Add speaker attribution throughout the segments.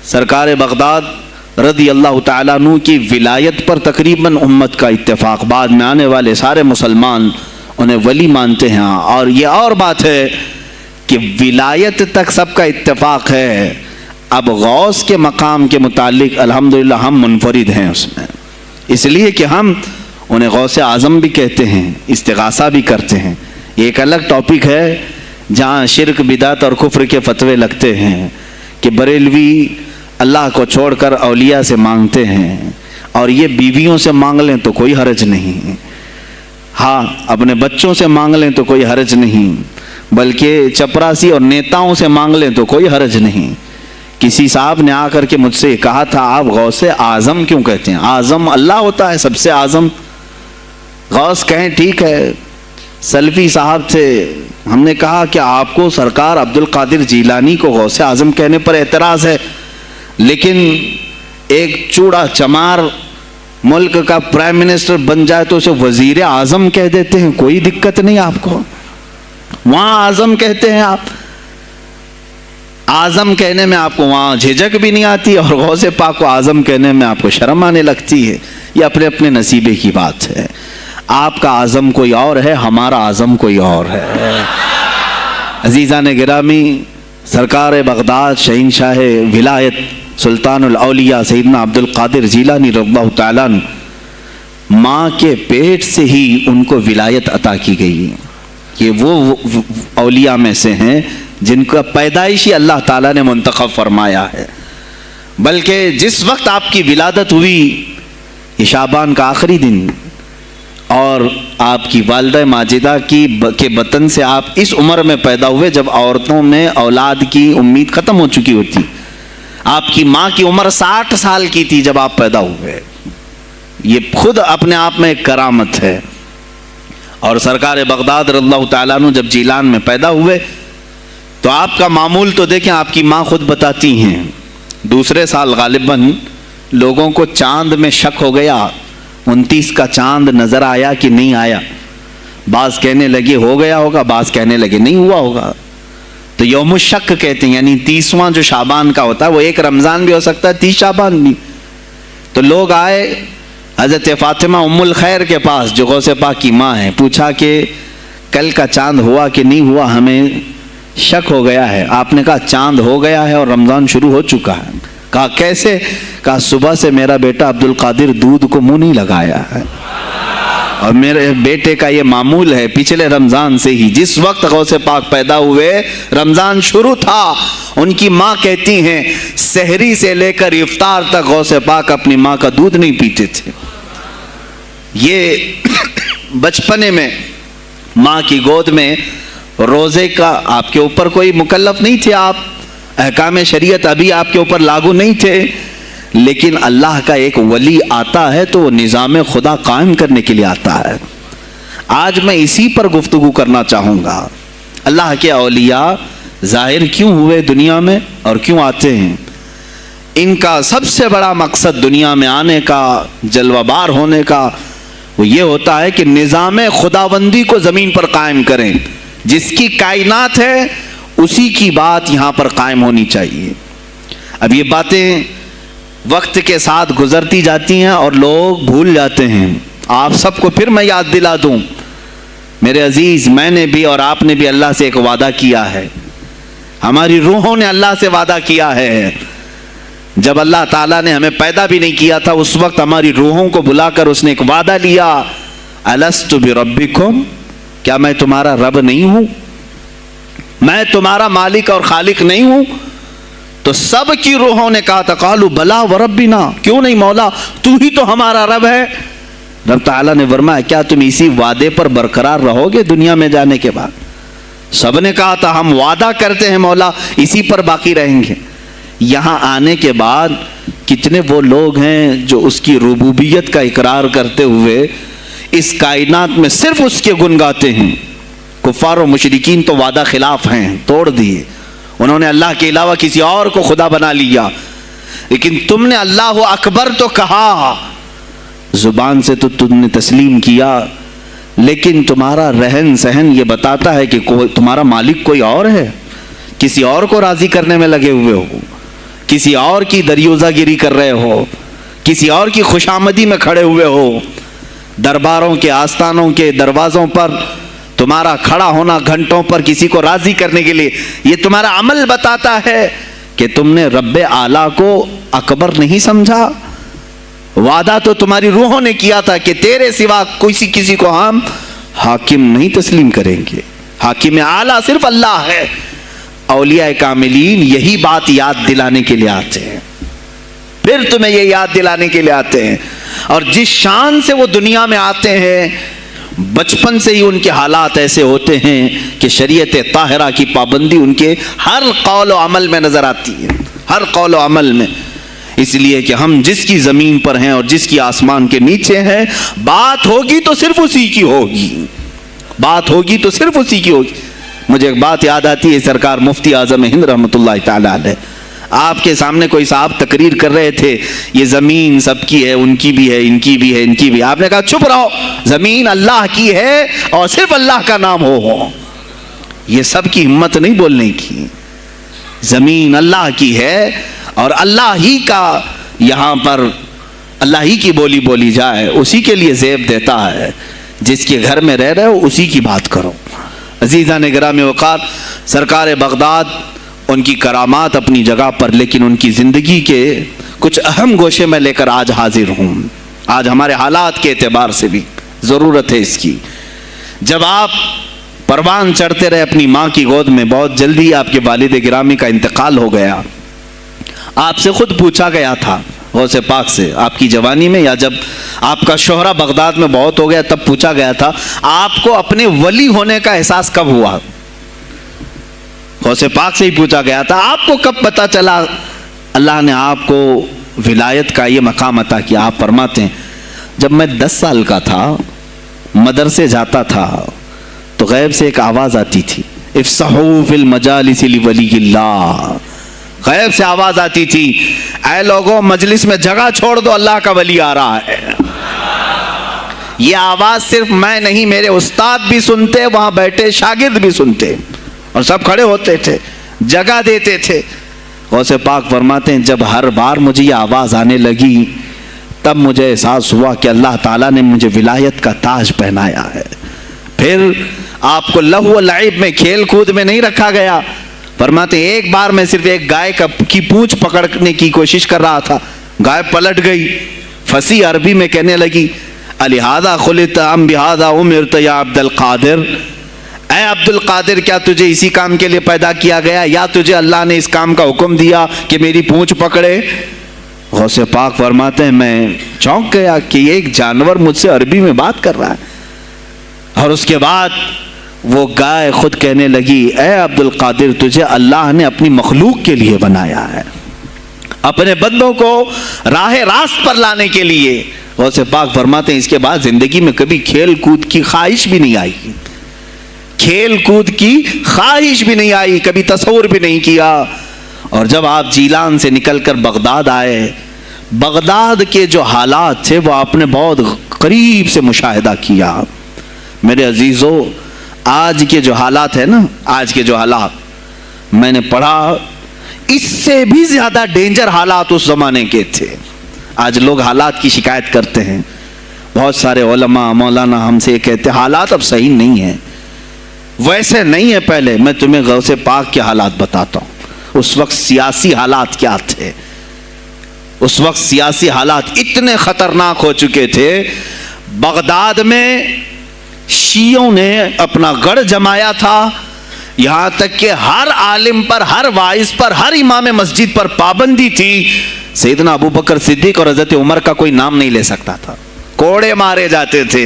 Speaker 1: سرکار بغداد رضی اللہ تعالیٰ عنہ کی ولایت پر تقریباً امت کا اتفاق، بعد میں آنے والے سارے مسلمان انہیں ولی مانتے ہیں. اور یہ اور بات ہے کہ ولایت تک سب کا اتفاق ہے، اب غوث کے مقام کے متعلق الحمدللہ ہم منفرد ہیں اس میں، اس لیے کہ ہم انہیں غوث اعظم بھی کہتے ہیں، استغاثہ بھی کرتے ہیں. یہ ایک الگ ٹاپک ہے جہاں شرک بدعت اور کفر کے فتوے لگتے ہیں کہ بریلوی اللہ کو چھوڑ کر اولیاء سے مانگتے ہیں، اور یہ بیویوں سے مانگ لیں تو کوئی حرج نہیں، ہاں اپنے بچوں سے مانگ لیں تو کوئی حرج نہیں، بلکہ چپراسی اور نیتاؤں سے مانگ لیں تو کوئی حرج نہیں. کسی صاحب نے آ کر کے مجھ سے کہا تھا آپ غوث اعظم کیوں کہتے ہیں؟ اعظم اللہ ہوتا ہے، سب سے اعظم. غوث کہیں ٹھیک ہے. سلفی صاحب تھے، ہم نے کہا کہ آپ کو سرکار عبد القادر جیلانی کو غوث اعظم کہنے پر اعتراض ہے، لیکن ایک چوڑا چمار ملک کا پرائم منسٹر بن جائے تو اسے وزیر اعظم کہہ دیتے ہیں، کوئی دقت نہیں آپ کو، وہاں اعظم کہتے ہیں آپ. اعظم کہنے میں آپ کو وہاں جھجک بھی نہیں آتی، اور غوث پاک کو اعظم کہنے میں آپ کو شرم آنے لگتی ہے. یہ اپنے اپنے نصیبے کی بات ہے. آپ کا اعظم کوئی اور ہے، ہمارا اعظم کوئی اور ہے. عزیزان گرامی، سرکار بغداد شہنشاہ ولایت سلطان الاولیاء سیدنا عبد القادر جیلانی رضی اللہ تعالیٰ عنہ، ماں کے پیٹ سے ہی ان کو ولایت عطا کی گئی. یہ وہ اولیاء میں سے ہیں جن کا پیدائشی اللہ تعالیٰ نے منتخب فرمایا ہے. بلکہ جس وقت آپ کی ولادت ہوئی، یہ شعبان کا آخری دن، اور آپ کی والدہ ماجدہ کے بطن سے آپ اس عمر میں پیدا ہوئے جب عورتوں میں اولاد کی امید ختم ہو چکی ہوتی. آپ کی ماں کی عمر 60 سال کی تھی جب آپ پیدا ہوئے. یہ خود اپنے آپ میں ایک کرامت ہے. اور سرکار بغداد رضی اللہ تعالیٰ عنہ جب جیلان میں پیدا ہوئے تو آپ کا معمول تو دیکھیں، آپ کی ماں خود بتاتی ہیں، دوسرے سال غالباً لوگوں کو چاند میں شک ہو گیا، 29 کا چاند نظر آیا کہ نہیں آیا. بعض کہنے لگے ہو گیا ہوگا، بعض کہنے لگے نہیں ہوا ہوگا. تو یوم الشک کہتے ہیں، یعنی 30واں جو شعبان کا ہوتا ہے، وہ ایک رمضان بھی ہو سکتا ہے، 30 شعبان بھی. تو لوگ آئے حضرت فاطمہ ام الخیر کے پاس جو غوث پاک کی ماں ہیں، پوچھا کہ کل کا چاند ہوا کہ نہیں ہوا، ہمیں شک ہو گیا ہے. آپ نے کہا چاند ہو گیا ہے اور رمضان شروع ہو چکا ہے. کہا کیسے؟ کہا صبح سے میرا بیٹا عبد القادر دودھ کو منہ نہیں لگایا ہے، اور میرے بیٹے کا یہ معمول ہے پچھلے رمضان سے ہی، جس وقت غوث پاک پیدا ہوئے رمضان شروع تھا. ان کی ماں کہتی ہیں سحری سے لے کر افطار تک غوث پاک اپنی ماں کا دودھ نہیں پیتے تھے. یہ بچپنے میں ماں کی گود میں روزے کا آپ کے اوپر کوئی مکلف نہیں تھے، آپ احکام شریعت ابھی آپ کے اوپر لاگو نہیں تھے، لیکن اللہ کا ایک ولی آتا ہے تو وہ نظام خدا قائم کرنے کے لیے آتا ہے. آج میں اسی پر گفتگو کرنا چاہوں گا. اللہ کے اولیاء ظاہر کیوں ہوئے دنیا میں اور کیوں آتے ہیں؟ ان کا سب سے بڑا مقصد دنیا میں آنے کا، جلوہ بار ہونے کا، وہ یہ ہوتا ہے کہ نظام خداوندی کو زمین پر قائم کریں. جس کی کائنات ہے اسی کی بات یہاں پر قائم ہونی چاہیے. اب یہ باتیں وقت کے ساتھ گزرتی جاتی ہیں اور لوگ بھول جاتے ہیں. آپ سب کو پھر میں یاد دلا دوں، میرے عزیز، میں نے بھی اور آپ نے بھی اللہ سے ایک وعدہ کیا ہے. ہماری روحوں نے اللہ سے وعدہ کیا ہے. جب اللہ تعالیٰ نے ہمیں پیدا بھی نہیں کیا تھا، اس وقت ہماری روحوں کو بلا کر اس نے ایک وعدہ لیا، الست بربکم، کیا میں تمہارا رب نہیں ہوں؟ میں تمہارا مالک اور خالق نہیں ہوں؟ تو سب کی روحوں نے کہا تھا قالوا بلا وربنا، کیوں نہیں مولا، تو ہی تو ہمارا رب ہے. رب تعالیٰ نے فرمایا کیا تم اسی وعدے پر برقرار رہو گے دنیا میں جانے کے بعد؟ سب نے کہا تھا ہم وعدہ کرتے ہیں مولا، اسی پر باقی رہیں گے. یہاں آنے کے بعد کتنے وہ لوگ ہیں جو اس کی ربوبیت کا اقرار کرتے ہوئے اس کائنات میں صرف اس کے گن گاتے ہیں. کفار و مشرکین تو وعدہ خلاف ہیں، توڑ دیے، انہوں نے اللہ کے علاوہ کسی اور کو خدا بنا لیا. لیکن تم نے اللہ اکبر تو کہا، زبان سے تو تم نے تسلیم کیا، لیکن تمہارا رہن سہن یہ بتاتا ہے کہ تمہارا مالک کوئی اور ہے، کسی اور کو راضی کرنے میں لگے ہوئے ہو. کسی اور کی دریوزہ گیری کر رہے ہو، کسی اور کی خوشامدی میں کھڑے ہوئے ہو، درباروں کے آستانوں کے دروازوں پر تمہارا کھڑا ہونا گھنٹوں پر کسی کو راضی کرنے کے لیے، یہ تمہارا عمل بتاتا ہے کہ تم نے رب اعلیٰ کو اکبر نہیں سمجھا۔ وعدہ تو تمہاری روحوں نے کیا تھا کہ تیرے سوا کسی کو ہم حاکم نہیں تسلیم کریں گے، حاکم اعلیٰ صرف اللہ ہے۔ اولیاء کاملین یہی بات یاد دلانے کے لیے آتے ہیں، پھر تمہیں یہ یاد دلانے کے لیے آتے ہیں، اور جس شان سے وہ دنیا میں آتے ہیں بچپن سے ہی ان کے حالات ایسے ہوتے ہیں کہ شریعت طاہرہ کی پابندی ان کے ہر قول و عمل میں نظر آتی ہے، ہر قول و عمل میں۔ اس لیے کہ ہم جس کی زمین پر ہیں اور جس کی آسمان کے نیچے ہیں، بات ہوگی تو صرف اسی کی ہوگی، بات ہوگی تو صرف اسی کی ہوگی۔ مجھے ایک بات یاد آتی ہے، سرکار مفتی اعظم ہند رحمۃ اللہ تعالی علیہ، آپ کے سامنے کوئی صاحب تقریر کر رہے تھے، یہ زمین سب کی ہے، ان کی بھی ہے، ان کی بھی ہے، ان کی بھی ہے۔ آپ نے کہا چپ رہو، زمین اللہ کی ہے اور صرف اللہ کا نام ہو۔ یہ سب کی ہمت نہیں بولنے کی، زمین اللہ کی ہے اور اللہ ہی کا، یہاں پر اللہ ہی کی بولی بولی جائے، اسی کے لیے زیب دیتا ہے۔ جس کے گھر میں رہ رہے ہو اسی کی بات کرو۔ عزیزان گرامی وقار، سرکار بغداد، ان کی کرامات اپنی جگہ پر، لیکن ان کی زندگی کے کچھ اہم گوشے میں لے کر آج حاضر ہوں۔ آج ہمارے حالات کے اعتبار سے بھی ضرورت ہے اس کی۔ جب آپ پروان چڑھتے رہے اپنی ماں کی گود میں، بہت جلدی آپ کے والد گرامی کا انتقال ہو گیا۔ آپ سے خود پوچھا گیا تھا غوث پاک سے، آپ کی جوانی میں یا جب آپ کا شہرہ بغداد میں بہت ہو گیا تب پوچھا گیا تھا، آپ کو اپنے ولی ہونے کا احساس کب ہوا؟ غوث پاک سے ہی پوچھا گیا تھا، آپ کو کب پتہ چلا اللہ نے آپ کو ولایت کا یہ مقام عطا کیا؟ آپ فرماتے ہیں جب میں 10 سال کا تھا، مدرسے جاتا تھا تو غیب سے ایک آواز آتی تھی، افصحوا فی المجالس لولی اللہ۔ غیب سے آواز آتی تھی، اے لوگوں مجلس میں جگہ چھوڑ دو، اللہ کا ولی آ رہا ہے۔ یہ آواز صرف میں نہیں، میرے استاد بھی سنتے، وہاں بیٹھے شاگرد بھی سنتے، اور سب کھڑے ہوتے تھے، جگہ دیتے تھے۔ غوث پاک فرماتے ہیں جب ہر بار مجھے یہ آواز آنے لگی تب مجھے احساس ہوا کہ اللہ تعالیٰ نے مجھے ولایت کا تاج پہنایا ہے۔ پھر آپ کو لہو و لعب میں، کھیل کود میں نہیں رکھا گیا۔ فرماتے ہیں ایک بار میں صرف ایک گائے کی پونچھ پکڑنے کی کوشش کر رہا تھا، گائے پلٹ گئی، فصیح عربی میں کہنے لگی الہذا خلقت ام بہذا امرت یا عبد القادر، اے عبد القادر کیا تجھے اسی کام کے لیے پیدا کیا گیا یا تجھے اللہ نے اس کام کا حکم دیا کہ میری پونچھ پکڑے؟ غوث پاک فرماتے ہیں میں چونک گیا کہ یہ ایک جانور مجھ سے عربی میں بات کر رہا ہے۔ اور اس کے بعد وہ گائے خود کہنے لگی اے عبد القادر تجھے اللہ نے اپنی مخلوق کے لیے بنایا ہے، اپنے بندوں کو راہ راست پر لانے کے لیے۔ غوث پاک فرماتے ہیں اس کے بعد زندگی میں کبھی کھیل کود کی خواہش بھی نہیں آئی، کھیل کود کی خواہش بھی نہیں آئی، کبھی تصور بھی نہیں کیا۔ اور جب آپ جیلان سے نکل کر بغداد آئے، بغداد کے جو حالات تھے وہ آپ نے بہت قریب سے مشاہدہ کیا۔ میرے عزیزو، آج کے جو حالات ہیں نا، آج کے جو حالات میں نے پڑھا، اس سے بھی زیادہ ڈینجر حالات اس زمانے کے تھے۔ آج لوگ حالات کی شکایت کرتے ہیں، بہت سارے علماء مولانا ہم سے یہ کہتے ہیں حالات اب صحیح نہیں ہیں، ویسے نہیں ہے پہلے۔ میں تمہیں غوث پاک کے حالات بتاتا ہوں، اس وقت سیاسی حالات کیا تھے۔ اس وقت سیاسی حالات اتنے خطرناک ہو چکے تھے، بغداد میں شیعوں نے اپنا گڑھ جمایا تھا، یہاں تک کہ ہر عالم پر، ہر واعظ پر، ہر امام مسجد پر پابندی تھی، سیدنا ابو بکر صدیق اور حضرت عمر کا کوئی نام نہیں لے سکتا تھا، کوڑے مارے جاتے تھے۔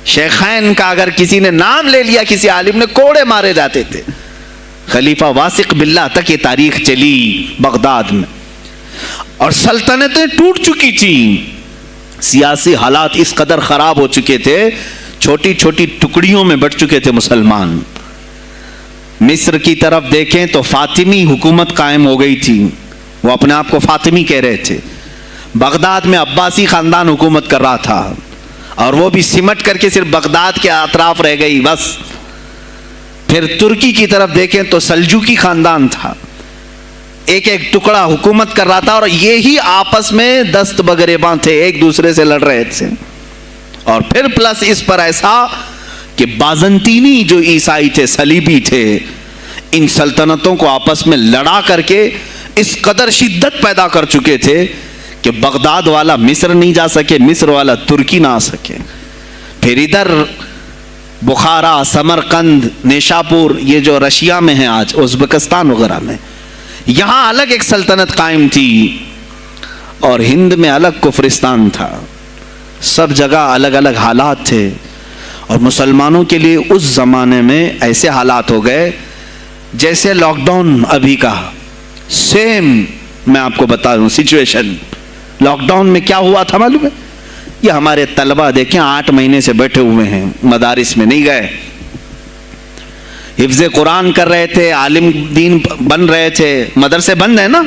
Speaker 1: شیخین کا اگر کسی نے نام لے لیا کسی عالم نے، کوڑے مارے جاتے تھے۔ خلیفہ واثق باللہ تک یہ تاریخ چلی بغداد میں، اور سلطنتیں ٹوٹ چکی تھیں، سیاسی حالات اس قدر خراب ہو چکے تھے، چھوٹی چھوٹی ٹکڑیوں میں بٹ چکے تھے مسلمان۔ مصر کی طرف دیکھیں تو فاطمی حکومت قائم ہو گئی تھی، وہ اپنے آپ کو فاطمی کہہ رہے تھے۔ بغداد میں عباسی خاندان حکومت کر رہا تھا، اور وہ بھی سمٹ کر کے صرف بغداد کے اطراف رہ گئی بس۔ پھر ترکی کی طرف دیکھیں تو سلجوقی خاندان تھا، ایک ایک ٹکڑا حکومت کر رہا تھا, اور یہی آپس میں دست بگریباں تھے, ایک دوسرے سے لڑ رہے تھے. اور پھر پلس اس پر ایسا کہ بازنطینی جو عیسائی تھے, صلیبی تھے, ان سلطنتوں کو آپس میں لڑا کر کے اس قدر شدت پیدا کر چکے تھے کہ بغداد والا مصر نہیں جا سکے, مصر والا ترکی نہ آ سکے. پھر ادھر بخارا, سمرقند, نیشاپور, یہ جو رشیا میں ہیں آج, ازبکستان وغیرہ میں, یہاں الگ ایک سلطنت قائم تھی, اور ہند میں الگ کفرستان تھا. سب جگہ الگ الگ حالات تھے. اور مسلمانوں کے لیے اس زمانے میں ایسے حالات ہو گئے جیسے لاک ڈاؤن ابھی کا سیم. میں آپ کو بتا دوں سچویشن, لاک ڈاؤن میں کیا ہوا تھا معلوم ہے؟ یہ ہمارے طلبہ دیکھیں 8 مہینے سے بیٹھے ہوئے ہیں, مدارس میں نہیں گئے, حفظ قرآن کر رہے تھے, عالم دین بن رہے تھے, مدرسے بند ہیں نا,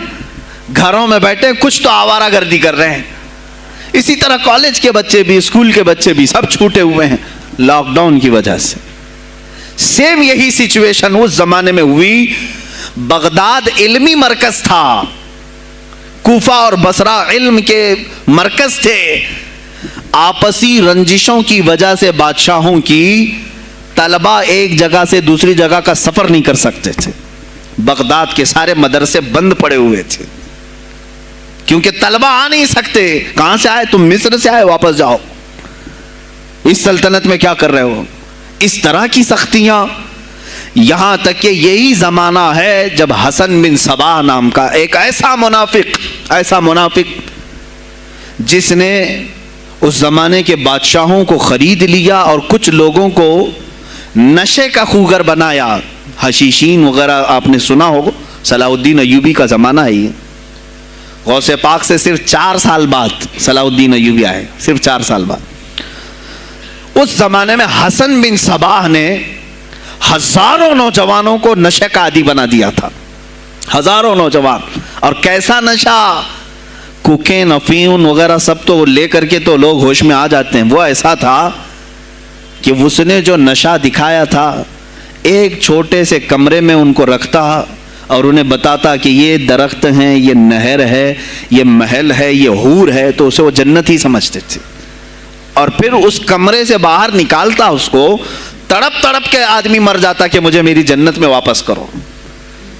Speaker 1: گھروں میں بیٹھے کچھ تو آوارہ گردی کر رہے ہیں. اسی طرح کالج کے بچے بھی, اسکول کے بچے بھی سب چھوٹے ہوئے ہیں لاک ڈاؤن کی وجہ سے. سیم یہی سچویشن اس زمانے میں ہوئی. بغداد علمی مرکز تھا, کوفہ اور بصرہ علم کے مرکز تھے. آپسی رنجشوں کی وجہ سے بادشاہوں کی طلبہ ایک جگہ سے دوسری جگہ کا سفر نہیں کر سکتے تھے. بغداد کے سارے مدرسے بند پڑے ہوئے تھے کیونکہ طلبہ آ نہیں سکتے. کہاں سے آئے تم؟ مصر سے آئے, واپس جاؤ, اس سلطنت میں کیا کر رہے ہو؟ اس طرح کی سختیاں. یہاں تک کہ یہی زمانہ ہے جب حسن بن صباح نام کا ایک ایسا منافق جس نے اس زمانے کے بادشاہوں کو خرید لیا اور کچھ لوگوں کو نشے کا خوگر بنایا. حشیشین وغیرہ آپ نے سنا ہوگا, صلاح الدین ایوبی کا زمانہ ہے یہ. غوث پاک سے صرف 4 سال بعد صلاح الدین ایوبی آئے, صرف 4 سال بعد. اس زمانے میں حسن بن صباح نے ہزاروں نوجوانوں کو نشے کا عادی بنا دیا تھا, ہزاروں نوجوان. اور کیسا نشہ, کوکین, افیون وغیرہ سب تو لے کر کے تو لوگ ہوش میں آ جاتے ہیں. وہ ایسا تھا کہ اس نے جو نشہ دکھایا تھا, ایک چھوٹے سے کمرے میں ان کو رکھتا اور انہیں بتاتا کہ یہ درخت ہیں, یہ نہر ہے, یہ محل ہے, یہ حور ہے, تو اسے وہ جنت ہی سمجھتے تھے. اور پھر اس کمرے سے باہر نکالتا اس کو, تڑپ تڑپ کے آدمی مر جاتا کہ مجھے میری جنت میں واپس کرو.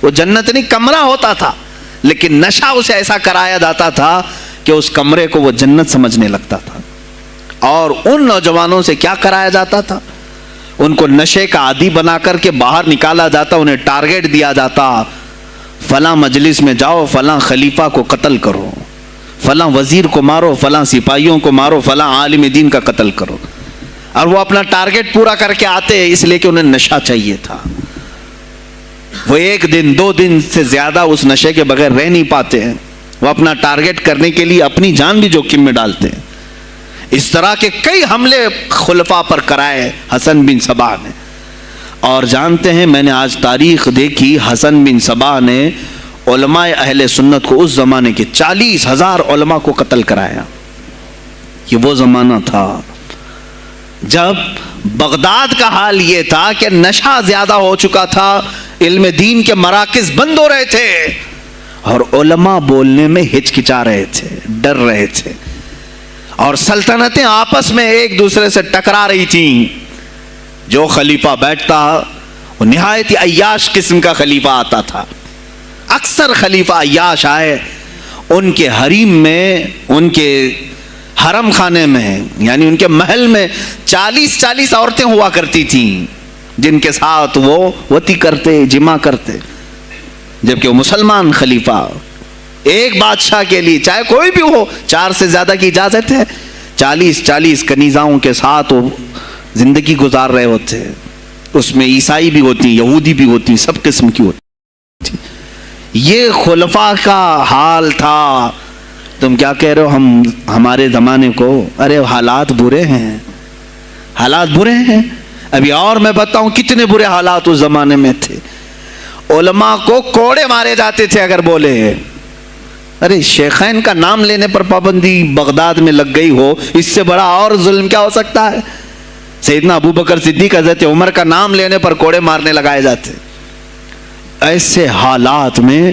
Speaker 1: وہ جنت نہیں, کمرہ ہوتا تھا, لیکن نشہ اسے ایسا کرایا جاتا تھا کہ اس کمرے کو وہ جنت سمجھنے لگتا تھا. اور ان نوجوانوں سے کیا کرایا جاتا تھا؟ ان کو نشے کا عادی بنا کر کے باہر نکالا جاتا, انہیں ٹارگیٹ دیا جاتا, فلاں مجلس میں جاؤ, فلاں خلیفہ کو قتل کرو, فلاں وزیر کو مارو, فلاں سپاہیوں کو مارو, فلاں عالم دین کا قتل کرو. اور وہ اپنا ٹارگیٹ پورا کر کے آتے اس لیے کہ انہیں نشہ چاہیے تھا. وہ 1 دن 2 دن سے زیادہ اس نشے کے بغیر رہ نہیں پاتے ہیں. وہ اپنا ٹارگیٹ کرنے کے لیے اپنی جان بھی جوخم میں ڈالتے ہیں. اس طرح کے کئی حملے خلفاء پر کرائے حسن بن صباح نے. اور جانتے ہیں, میں نے آج تاریخ دیکھی, حسن بن صباح نے علماء اہل سنت کو اس زمانے کے 40,000 علماء کو قتل کرایا. یہ وہ زمانہ تھا جب بغداد کا حال یہ تھا کہ نشہ زیادہ ہو چکا تھا, علم دین کے مراکز بند ہو رہے تھے, اور علماء بولنے میں ہچکچا رہے تھے, ڈر رہے تھے, اور سلطنتیں آپس میں ایک دوسرے سے ٹکرا رہی تھیں. جو خلیفہ بیٹھتا وہ نہایت عیاش قسم کا خلیفہ آتا تھا. اکثر خلیفہ عیاش آئے, ان کے حریم میں, ان کے حرم خانے میں, یعنی ان کے محل میں 40 عورتیں ہوا کرتی تھیں جن کے ساتھ وہ وطی کرتے, جمع کرتے. جبکہ وہ مسلمان خلیفہ, ایک بادشاہ کے لیے چاہے کوئی بھی ہو 4 سے زیادہ کی اجازت ہے, 40 کنیزاؤں کے ساتھ وہ زندگی گزار رہے ہوتے. اس میں عیسائی بھی ہوتی, یہودی بھی ہوتی, سب قسم کی ہوتی. یہ خلفاء کا حال تھا. تم کیا کہہ رہے ہو ہمارے زمانے کو؟ ارے حالات برے ہیں, حالات برے ہیں. ابھی اور میں بتاؤں کتنے برے حالات اس زمانے میں تھے. علماء کو کوڑے مارے جاتے تھے اگر بولے. ارے شیخین کا نام لینے پر پابندی بغداد میں لگ گئی ہو, اس سے بڑا اور ظلم کیا ہو سکتا ہے؟ سیدنا ابو بکر صدیق حضرت عمر کا نام لینے پر کوڑے مارنے لگائے جاتے. ایسے حالات میں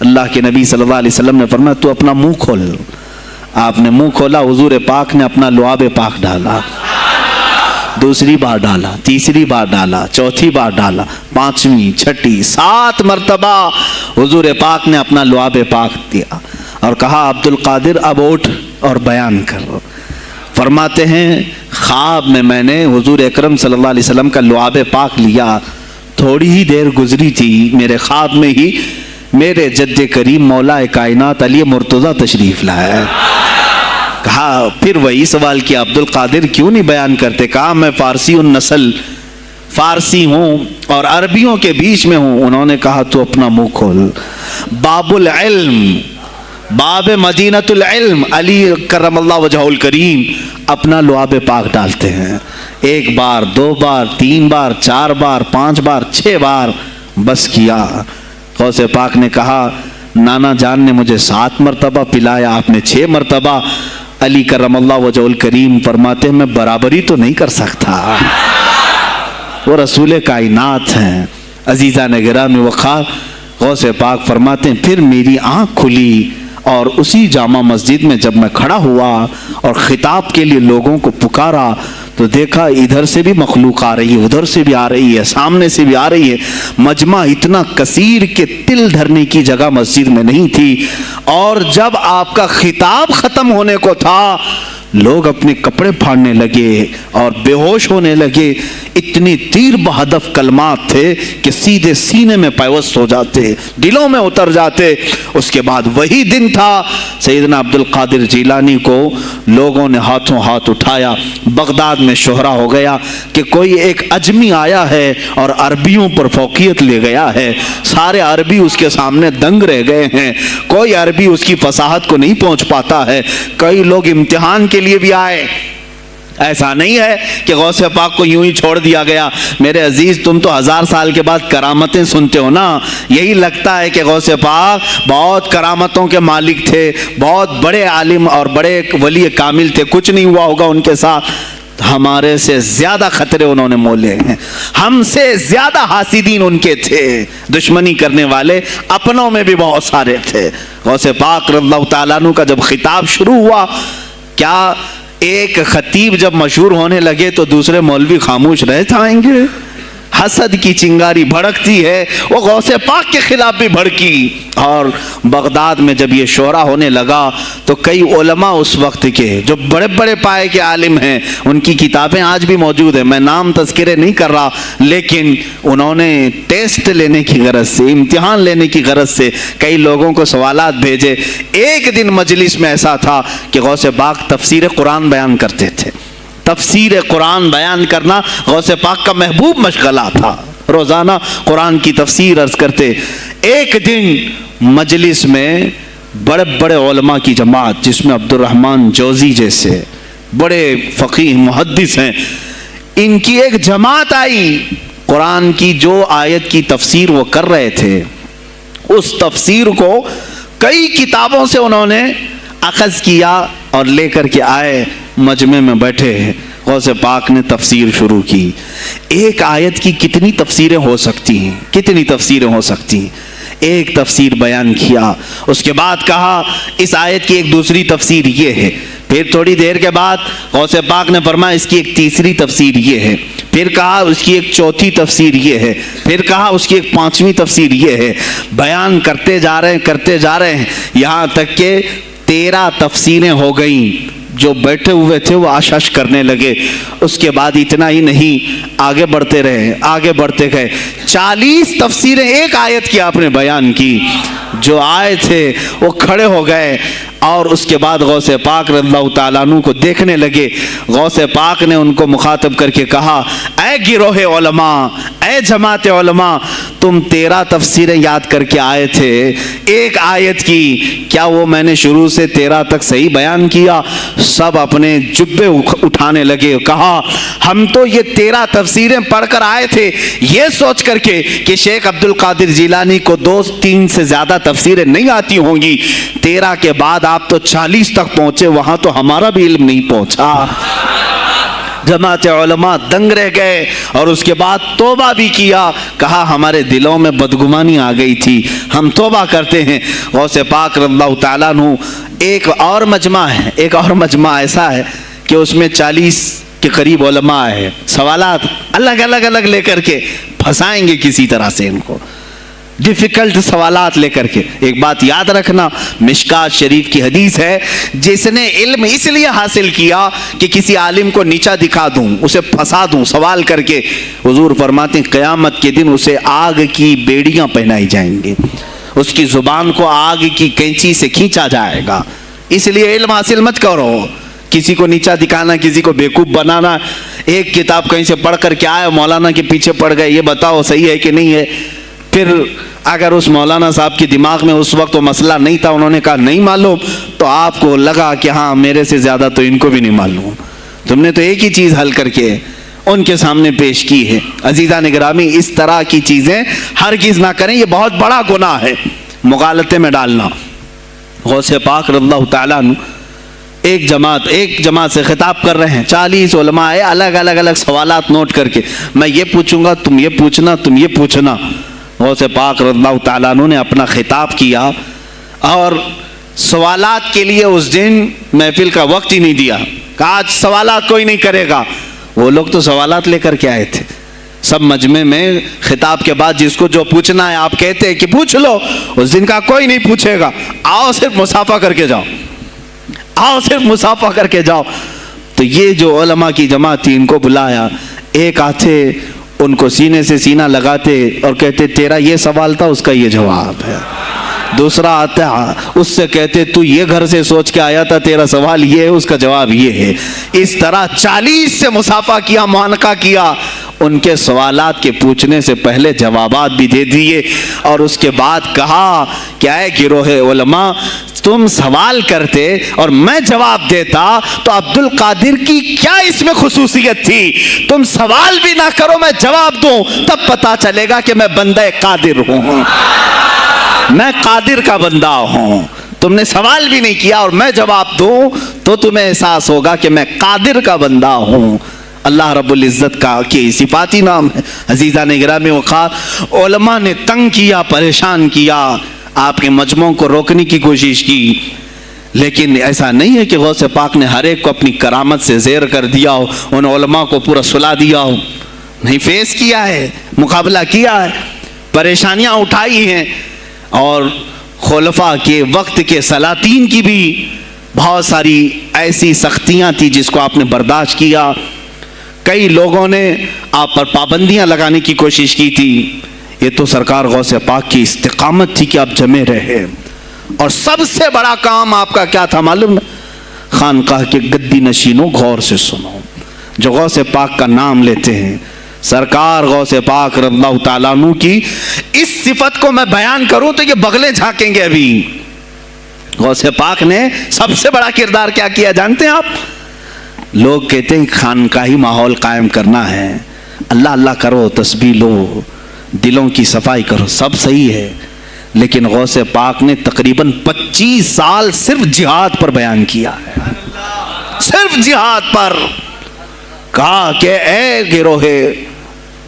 Speaker 1: اللہ کے نبی صلی اللہ علیہ وسلم نے فرمایا تو اپنا منہ کھول. آپ نے منہ کھولا, حضور پاک نے اپنا لعاب پاک ڈالا, دوسری بار ڈالا, تیسری بار ڈالا, چوتھی بار ڈالا, پانچویں, چھٹی, 7 مرتبہ حضور پاک نے اپنا لعاب پاک دیا اور کہا عبد القادر اب اٹھ اور بیان کرو. فرماتے ہیں خواب میں نے حضور اکرم صلی اللہ علیہ وسلم کا لعاب پاک لیا. تھوڑی ہی دیر گزری تھی, میرے خواب میں ہی میرے جد کریم مولا کائنات علی مرتضیٰ تشریف لائے. کہا پھر وہی سوال کیا عبد القادر کیوں نہیں بیان کرتے؟ کہا میں فارسی النسل فارسی ہوں اور عربیوں کے بیچ میں ہوں. انہوں نے کہا تو اپنا منہ کھول. باب العلم, باب مدینۃ العلم, علی کرم اللہ وجہہ الکریم اپنا لعاب پاک ڈالتے ہیں. 1 بار, 2 بار, 3 بار, 4 بار, 5 بار, 6 بار بس کیا. غوث پاک نے کہا نانا جان نے مجھے 7 مرتبہ پلایا, آپ نے 6 مرتبہ. علی کرم اللہ وجہ الکریم فرماتے ہیں میں برابری تو نہیں کر سکتا, وہ رسول کائنات ہیں. عزیزان گرامی وقار, غوث پاک فرماتے ہیں پھر میری آنکھ کھلی اور اسی جامع مسجد میں جب میں کھڑا ہوا اور خطاب کے لیے لوگوں کو پکارا تو دیکھا ادھر سے بھی مخلوق آ رہی ہے, ادھر سے بھی آ رہی ہے, سامنے سے بھی آ رہی ہے. مجمع اتنا کثیر کہ تل دھرنے کی جگہ مسجد میں نہیں تھی. اور جب آپ کا خطاب ختم ہونے کو تھا لوگ اپنے کپڑے پھاڑنے لگے اور بے ہوش ہونے لگے. اتنی تیر بہدف کلمات تھے کہ سیدھے سینے میں پیوست ہو جاتے, دلوں میں اتر جاتے. اس کے بعد وہی دن تھا سیدنا عبد القادر جیلانی کو لوگوں نے ہاتھوں ہاتھ اٹھایا. بغداد میں شہرہ ہو گیا کہ کوئی ایک اجمی آیا ہے اور عربیوں پر فوقیت لے گیا ہے. سارے عربی اس کے سامنے دنگ رہ گئے ہیں, کوئی عربی اس کی فصاحت کو نہیں پہنچ پاتا ہے. کئی لوگ امتحان کے لیے بھی آئے. ایسا نہیں ہے کہ غوث پاک کو یوں ہی چھوڑ دیا گیا. میرے عزیز تم تو 1000 سال کے بعد کرامتیں سنتے ہو نا, یہی لگتا ہے کہ غوث پاک بہت کرامتوں کے مالک تھے, بہت بڑے عالم اور بڑے ولی کامل تھے, کچھ نہیں ہوا ہوگا ان کے ساتھ. ہمارے سے زیادہ خطرے انہوں نے مولے ہیں, ہم سے زیادہ حاسدین ان کے تھے, دشمنی کرنے والے اپنوں میں بھی بہت سارے تھے. غوث پاک رضی اللہ تعالیٰ عنہ کا جب خطاب شروع ہوا, کیا ایک خطیب جب مشہور ہونے لگے تو دوسرے مولوی خاموش رہ جائیں گے؟ حسد کی چنگاری بھڑکتی ہے, وہ غوث پاک کے خلاف بھی بھڑکی. اور بغداد میں جب یہ شورا ہونے لگا تو کئی علماء اس وقت کے جو بڑے بڑے پائے کے عالم ہیں, ان کی کتابیں آج بھی موجود ہیں, میں نام تذکرے نہیں کر رہا, لیکن انہوں نے ٹیسٹ لینے کی غرض سے, امتحان لینے کی غرض سے کئی لوگوں کو سوالات بھیجے. ایک دن مجلس میں ایسا تھا کہ غوث پاک تفسیر قرآن بیان کرتے تھے. تفسیر قرآن بیان کرنا غوث پاک کا محبوب مشغلہ تھا, روزانہ قرآن کی تفسیر عرض کرتے. ایک دن مجلس میں بڑے بڑے علماء کی جماعت, جس میں عبد الرحمن جوزی جیسے بڑے فقیہ محدث ہیں, ان کی ایک جماعت آئی. قرآن کی جو آیت کی تفسیر وہ کر رہے تھے, اس تفسیر کو کئی کتابوں سے انہوں نے اخذ کیا اور لے کر کے آئے. مجمع میں بیٹھے غوث پاک نے تفسیر شروع کی. ایک آیت کی کتنی تفسیریں ہو سکتی ہیں, کتنی تفسیریں ہو سکتی ہیں. ایک تفسیر بیان کیا, اس کے بعد کہا اس آیت کی ایک دوسری تفسیر یہ ہے. پھر تھوڑی دیر کے بعد غوث پاک نے فرمایا اس کی ایک تیسری تفسیر یہ ہے. پھر کہا اس کی ایک چوتھی تفسیر یہ ہے. پھر کہا اس کی ایک 5ویں تفسیر یہ ہے. بیان کرتے جا رہے ہیں یہاں تک کہ 13 تفسیریں ہو گئیں. جو بیٹھے ہوئے تھے وہ آشش کرنے لگے. اس کے بعد اتنا ہی نہیں, آگے بڑھتے گئے. 40 تفسیریں ایک آیت کی آپ نے بیان کی. جو آئے تھے وہ کھڑے ہو گئے اور اس کے بعد غوث پاک رضی اللہ تعالیٰ عنہ کو دیکھنے لگے. غوث پاک نے ان کو مخاطب کر کے کہا اے گروہ علماء, اے جماعت علماء, تم 13 تفسیریں یاد کر کے آئے تھے ایک آیت کی, کیا وہ میں نے شروع سے 13 تک صحیح بیان کیا؟ سب اپنے جبے اٹھانے لگے. کہا ہم تو یہ 13 تفسیریں پڑھ کر آئے تھے یہ سوچ کر کے کہ شیخ عبد القادر جیلانی کو 2-3 سے زیادہ تفسیریں نہیں آتی ہوں گی. 13 کے بعد آپ تو 40 تک پہنچے, وہاں تو ہمارا بھی علم نہیں پہنچا. جماعت علماء دنگ رہ گئے اور اس کے بعد توبہ بھی کیا، کہا ہمارے دلوں میں بدگمانی آ گئی تھی، ہم توبہ کرتے ہیں۔ غوث پاک رضی اللہ تعالیٰ عنہ ایک اور مجمع ایسا ہے کہ اس میں 40 کے قریب علماء ہے، سوالات الگ لے کر کے پھنسائیں گے کسی طرح سے ان کو، ڈیفیکلٹ سوالات لے کر کے۔ ایک بات یاد رکھنا، مشکات شریف کی حدیث ہے، جس نے علم اس لیے حاصل کیا کہ کسی عالم کو نیچا دکھا دوں، اسے پھنسا دوں سوال کر کے، حضور فرماتے ہیں قیامت کے دن اسے آگ کی بیڑیاں پہنائی جائیں گے، اس کی زبان کو آگ کی کینچی سے کھینچا جائے گا۔ اس لیے علم حاصل مت کرو، کسی کو نیچا دکھانا، کسی کو بیوقوف بنانا۔ ایک کتاب کہیں سے پڑھ کر کے آئے، مولانا کے پیچھے پڑ گئے، یہ بتاؤ صحیح ہے کہ نہیں ہے۔ پھر اگر اس مولانا صاحب کے دماغ میں اس وقت وہ مسئلہ نہیں تھا، انہوں نے کہا نہیں معلوم، تو آپ کو لگا کہ ہاں میرے سے زیادہ تو ان کو بھی نہیں معلوم، تم نے تو ایک ہی چیز حل کر کے ان کے سامنے پیش کی ہے۔ عزیزان گرامی، اس طرح کی چیزیں ہرگز نہ کریں، یہ بہت بڑا گناہ ہے مغالطے میں ڈالنا۔ غوث پاک رضی اللہ تعالیٰ عنہ ایک جماعت سے خطاب کر رہے ہیں، 40 علماء ہے، الگ سوالات نوٹ کر کے، میں یہ پوچھوں گا، تم یہ پوچھنا، تم یہ پوچھنا۔ غوث پاک رضی اللہ تعالیٰ عنہ نے اپنا خطاب کیا اور سوالات کے لیے اس دن محفل کا وقت ہی نہیں دیا، کہا آج سوالات کوئی نہیں کرے گا۔ وہ لوگ تو سوالات لے کر کے آئے تھے، سب مجمع میں خطاب کے بعد جس کو جو پوچھنا ہے آپ کہتے ہیں کہ پوچھ لو، اس دن کا کوئی نہیں پوچھے گا، آؤ صرف مصافحہ کر کے جاؤ، آؤ صرف مصافحہ کر کے جاؤ۔ تو یہ جو علماء کی جماعت تھی، ان کو بلایا، ایک آتے ان کو سینے سے سینہ لگاتے اور کہتے تیرا یہ سوال تھا، اس کا یہ جواب ہے۔ دوسرا آتا اس سے کہتے تو یہ گھر سے سوچ کے آیا تھا، تیرا سوال یہ ہے، اس کا جواب یہ ہے۔ اس طرح 40 سے مصافحہ کیا، معانقہ کیا، ان کے سوالات کے پوچھنے سے پہلے جوابات بھی دے دیے، اور اس کے بعد کہا کیا ہے گروہ علماء، تم سوال کرتے اور میں جواب دیتا تو عبد القادر کی کیا اس میں خصوصیت تھی؟ تم سوال بھی نہ کرو، میں جواب دوں، تب پتا چلے گا کہ میں بندہ قادر ہوں، میں قادر کا بندہ ہوں۔ تم نے سوال بھی نہیں کیا اور میں جواب دوں تو تمہیں احساس ہوگا کہ میں قادر کا بندہ ہوں۔ اللہ رب العزت کا کی صفاتی نام ہے۔ عزیزان گرامی وقار، علماء نے تنگ کیا، پریشان کیا، آپ کے مجموعوں کو روکنے کی کوشش کی، لیکن ایسا نہیں ہے کہ غوث پاک نے ہر ایک کو اپنی کرامت سے زیر کر دیا ہو، ان علماء کو پورا سلا دیا ہو، نہیں، فیس کیا ہے، مقابلہ کیا ہے، پریشانیاں اٹھائی ہیں، اور خلفاء کے وقت کے سلاطین کی بھی بہت ساری ایسی سختیاں تھی جس کو آپ نے برداشت کیا۔ کئی لوگوں نے آپ پر پابندیاں لگانے کی کوشش کی تھی، یہ تو سرکار غوث پاک کی استقامت تھی کہ آپ جمے رہے۔ اور سب سے بڑا کام آپ کا کیا تھا معلوم ہے؟ خانقاہ کے گدی نشینوں غور سے سنو، جو غوث پاک کا نام لیتے ہیں، سرکار غوث پاک رضی اللہ تعالیٰ عنہ کی اس صفت کو میں بیان کروں تو یہ بغلیں جھانکیں گے۔ ابھی غوث پاک نے سب سے بڑا کردار کیا کیا جانتے ہیں آپ؟ لوگ کہتے ہیں خانقاہی ماحول قائم کرنا ہے، اللہ اللہ کرو، تسبیح لو، دلوں کی صفائی کرو، سب صحیح ہے، لیکن غوث پاک نے تقریباً 25 سال صرف جہاد پر بیان کیا ہے، صرف جہاد پر۔ کہا کہ اے گروہ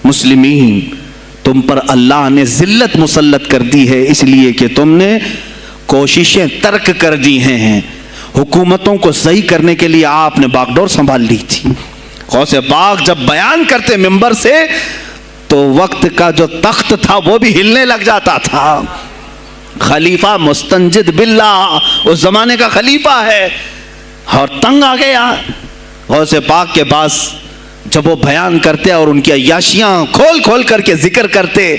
Speaker 1: مسلمین، تم پر اللہ نے ذلت مسلط کر دی ہے، اس لیے کہ تم نے کوششیں ترک کر دی ہیں، حکومتوں کو صحیح کرنے کے لیے آپ نے باغ ڈور سنبھال لی تھی۔ غوث پاک جب بیان کرتے ممبر سے تو وقت کا جو تخت تھا وہ بھی ہلنے لگ جاتا تھا۔ خلیفہ مستنجد باللہ، اس زمانے کا خلیفہ ہے، اور تنگ آ گیا غوث پاک کے پاس جب وہ بیان کرتے اور ان کی عیاشیاں کھول کھول کر کے ذکر کرتے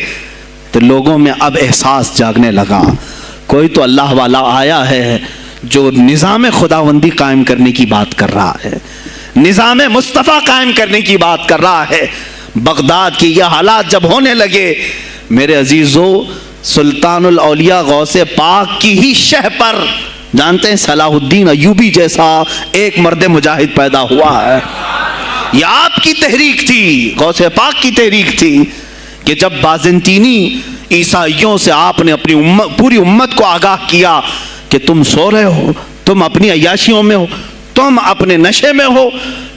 Speaker 1: تو لوگوں میں اب احساس جاگنے لگا، کوئی تو اللہ والا آیا ہے جو نظام خداوندی قائم کرنے کی بات کر رہا ہے، نظام مصطفیٰ قائم کرنے کی بات کر رہا ہے۔ بغداد کی یہ حالات جب ہونے لگے، میرے عزیزو، سلطان الاولیاء غوث پاک کی ہی شہ پر جانتے ہیں صلاح الدین ایوبی جیسا ایک مرد مجاہد پیدا ہوا ہے۔ یہ آپ کی تحریک تھی، غوث پاک کی تحریک تھی، کہ جب بازنطینی عیسائیوں سے آپ نے اپنی پوری امت کو آگاہ کیا کہ تم سو رہے ہو، تم اپنی عیاشیوں میں ہو، تم اپنے نشے میں ہو،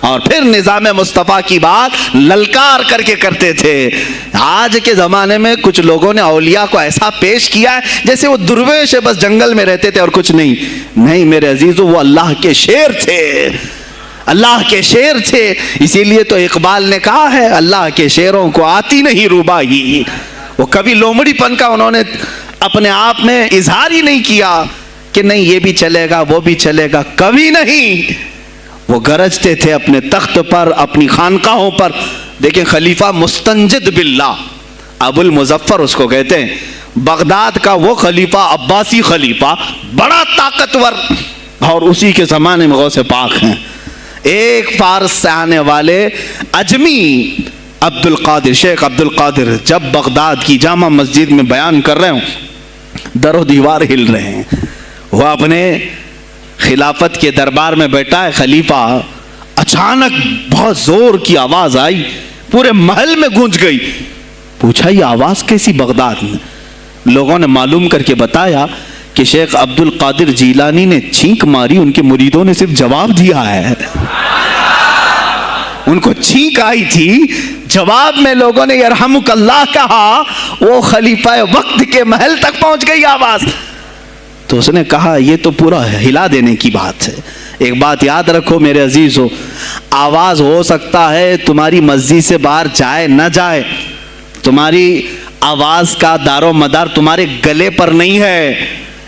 Speaker 1: اور پھر نظام مصطفیٰ کی بات للکار کر کے کرتے تھے۔ آج کے زمانے میں کچھ لوگوں نے اولیاء کو ایسا پیش کیا ہے جیسے وہ درویش ہے، بس جنگل میں رہتے تھے اور کچھ نہیں۔ نہیں میرے عزیزو، وہ اللہ کے شیر تھے، اللہ کے شیر تھے۔ اسی لیے تو اقبال نے کہا ہے اللہ کے شیروں کو آتی نہیں روبائی۔ وہ کبھی لومڑی پن کا انہوں نے اپنے آپ میں اظہار ہی نہیں کیا کہ نہیں یہ بھی چلے گا وہ بھی چلے گا، کبھی نہیں۔ وہ گرجتے تھے اپنے تخت پر، اپنی خانقاہوں پر۔ دیکھیں خلیفہ مستنجد باللہ، ابو المظفر اس کو کہتے ہیں، بغداد کا وہ خلیفہ، عباسی خلیفہ، بڑا طاقتور، اور اسی کے زمانے میں غوث پاک ہیں۔ ایک فارس سے آنے والے اجمی عبد القادر، شیخ عبد القادر، جب بغداد کی جامع مسجد میں بیان کر رہے ہوں، در و دیوار ہل رہے ہیں۔ وہ اپنے خلافت کے دربار میں بیٹھا ہے خلیفہ، اچانک بہت زور کی آواز آئی، پورے محل میں گونج گئی۔ پوچھا یہ آواز کیسی بغداد میں؟ لوگوں نے معلوم کر کے بتایا کہ شیخ عبد القادر جیلانی نے چھینک ماری، ان کے مریدوں نے صرف جواب دیا ہے۔ ان کو چھینک آئی تھی، جواب میں لوگوں نے یرحمک اللہ کہا، وہ خلیفہ وقت کے محل تک پہنچ گئی آواز۔ تو اس نے کہا یہ تو پورا ہلا دینے کی بات ہے۔ ایک بات یاد رکھو میرے عزیزو، آواز ہو سکتا ہے تمہاری مسجد سے باہر جائے نہ جائے، تمہاری آواز کا دار و مدار تمہارے گلے پر نہیں ہے۔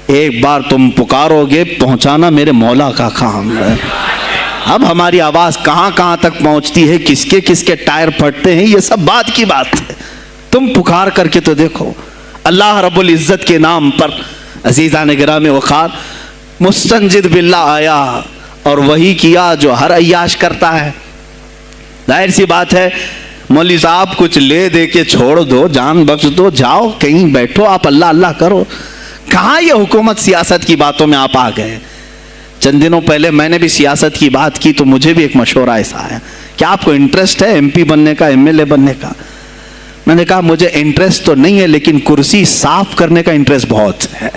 Speaker 1: ایک بار تم پکارو گے، پہنچانا میرے مولا کا کام ہے۔ اب ہماری آواز کہاں کہاں تک پہنچتی ہے، کس کے ٹائر پھٹتے ہیں، یہ سب بات کی بات ہے۔ تم پکار کر کے تو دیکھو اللہ رب العزت کے نام پر۔ عزیزان گرامی وقار، مستنجد باللہ آیا اور وہی کیا جو ہر عیاش کرتا ہے۔ ظاہر سی بات ہے، مولوی صاحب کچھ لے دے کے چھوڑ دو، جان بخش دو، جاؤ کہیں بیٹھو، آپ اللہ اللہ کرو۔ کہاں یہ حکومت سیاست کی باتوں میں آپ آ گئے؟ چند دنوں پہلے میں نے بھی سیاست کی بات کی تو مجھے بھی ایک مشورہ ایسا آیا کہ آپ کو انٹرسٹ ہے ایم پی بننے کا، ایم ایل اے بننے کا؟ میں نے کہا مجھے انٹرسٹ تو نہیں ہے لیکن کرسی صاف کرنے کا انٹرسٹ بہت ہے،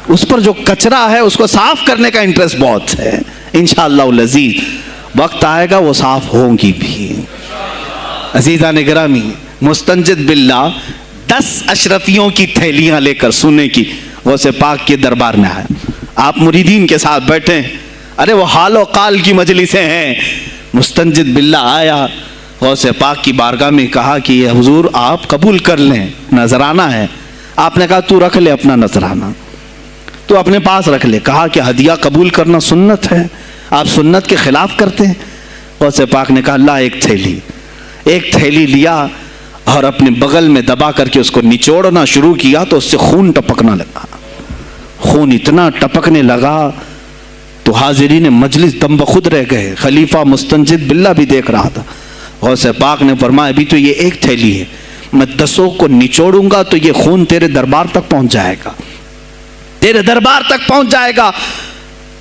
Speaker 1: اس پر جو کچرا ہے اس کو صاف کرنے کا انٹرسٹ بہت ہے۔ انشاءاللہ العزیز وقت آئے گا وہ صاف ہوں گی بھی۔ عزیزان گرامی، مستنجد باللہ 10 اشرفیوں کی تھیلیاں لے کر سونے کی غوث پاک کے دربار میں آیا۔ آپ مریدین کے ساتھ بیٹھے، ارے وہ حال و قال کی مجلسیں ہیں۔ مستنجد باللہ آیا، غوث پاک کی بارگاہ میں کہا کہ یہ حضور آپ قبول کر لیں، نذرانہ ہے۔ آپ نے کہا تو رکھ لے اپنا نذرانہ، تو اپنے پاس رکھ لے۔ کہا کہ ہدیہ قبول کرنا سنت ہے، آپ سنت کے خلاف کرتے ہیں۔ غوث پاک نے کہا اللہ ایک تھیلی لیا اور اپنے بغل میں دبا کر کے اس کو نچوڑنا شروع کیا تو اس سے خون ٹپکنا لگا۔ خون اتنا ٹپکنے لگا تو حاضرین مجلس دم بخود رہ گئے، خلیفہ مستنجد باللہ بھی دیکھ رہا تھا۔ غوث پاک نے فرمایا ابھی تو یہ ایک تھیلی ہے، میں 10 کو نچوڑوں گا تو یہ خون تیرے دربار تک پہنچ جائے گا، تیرے دربار تک پہنچ جائے گا۔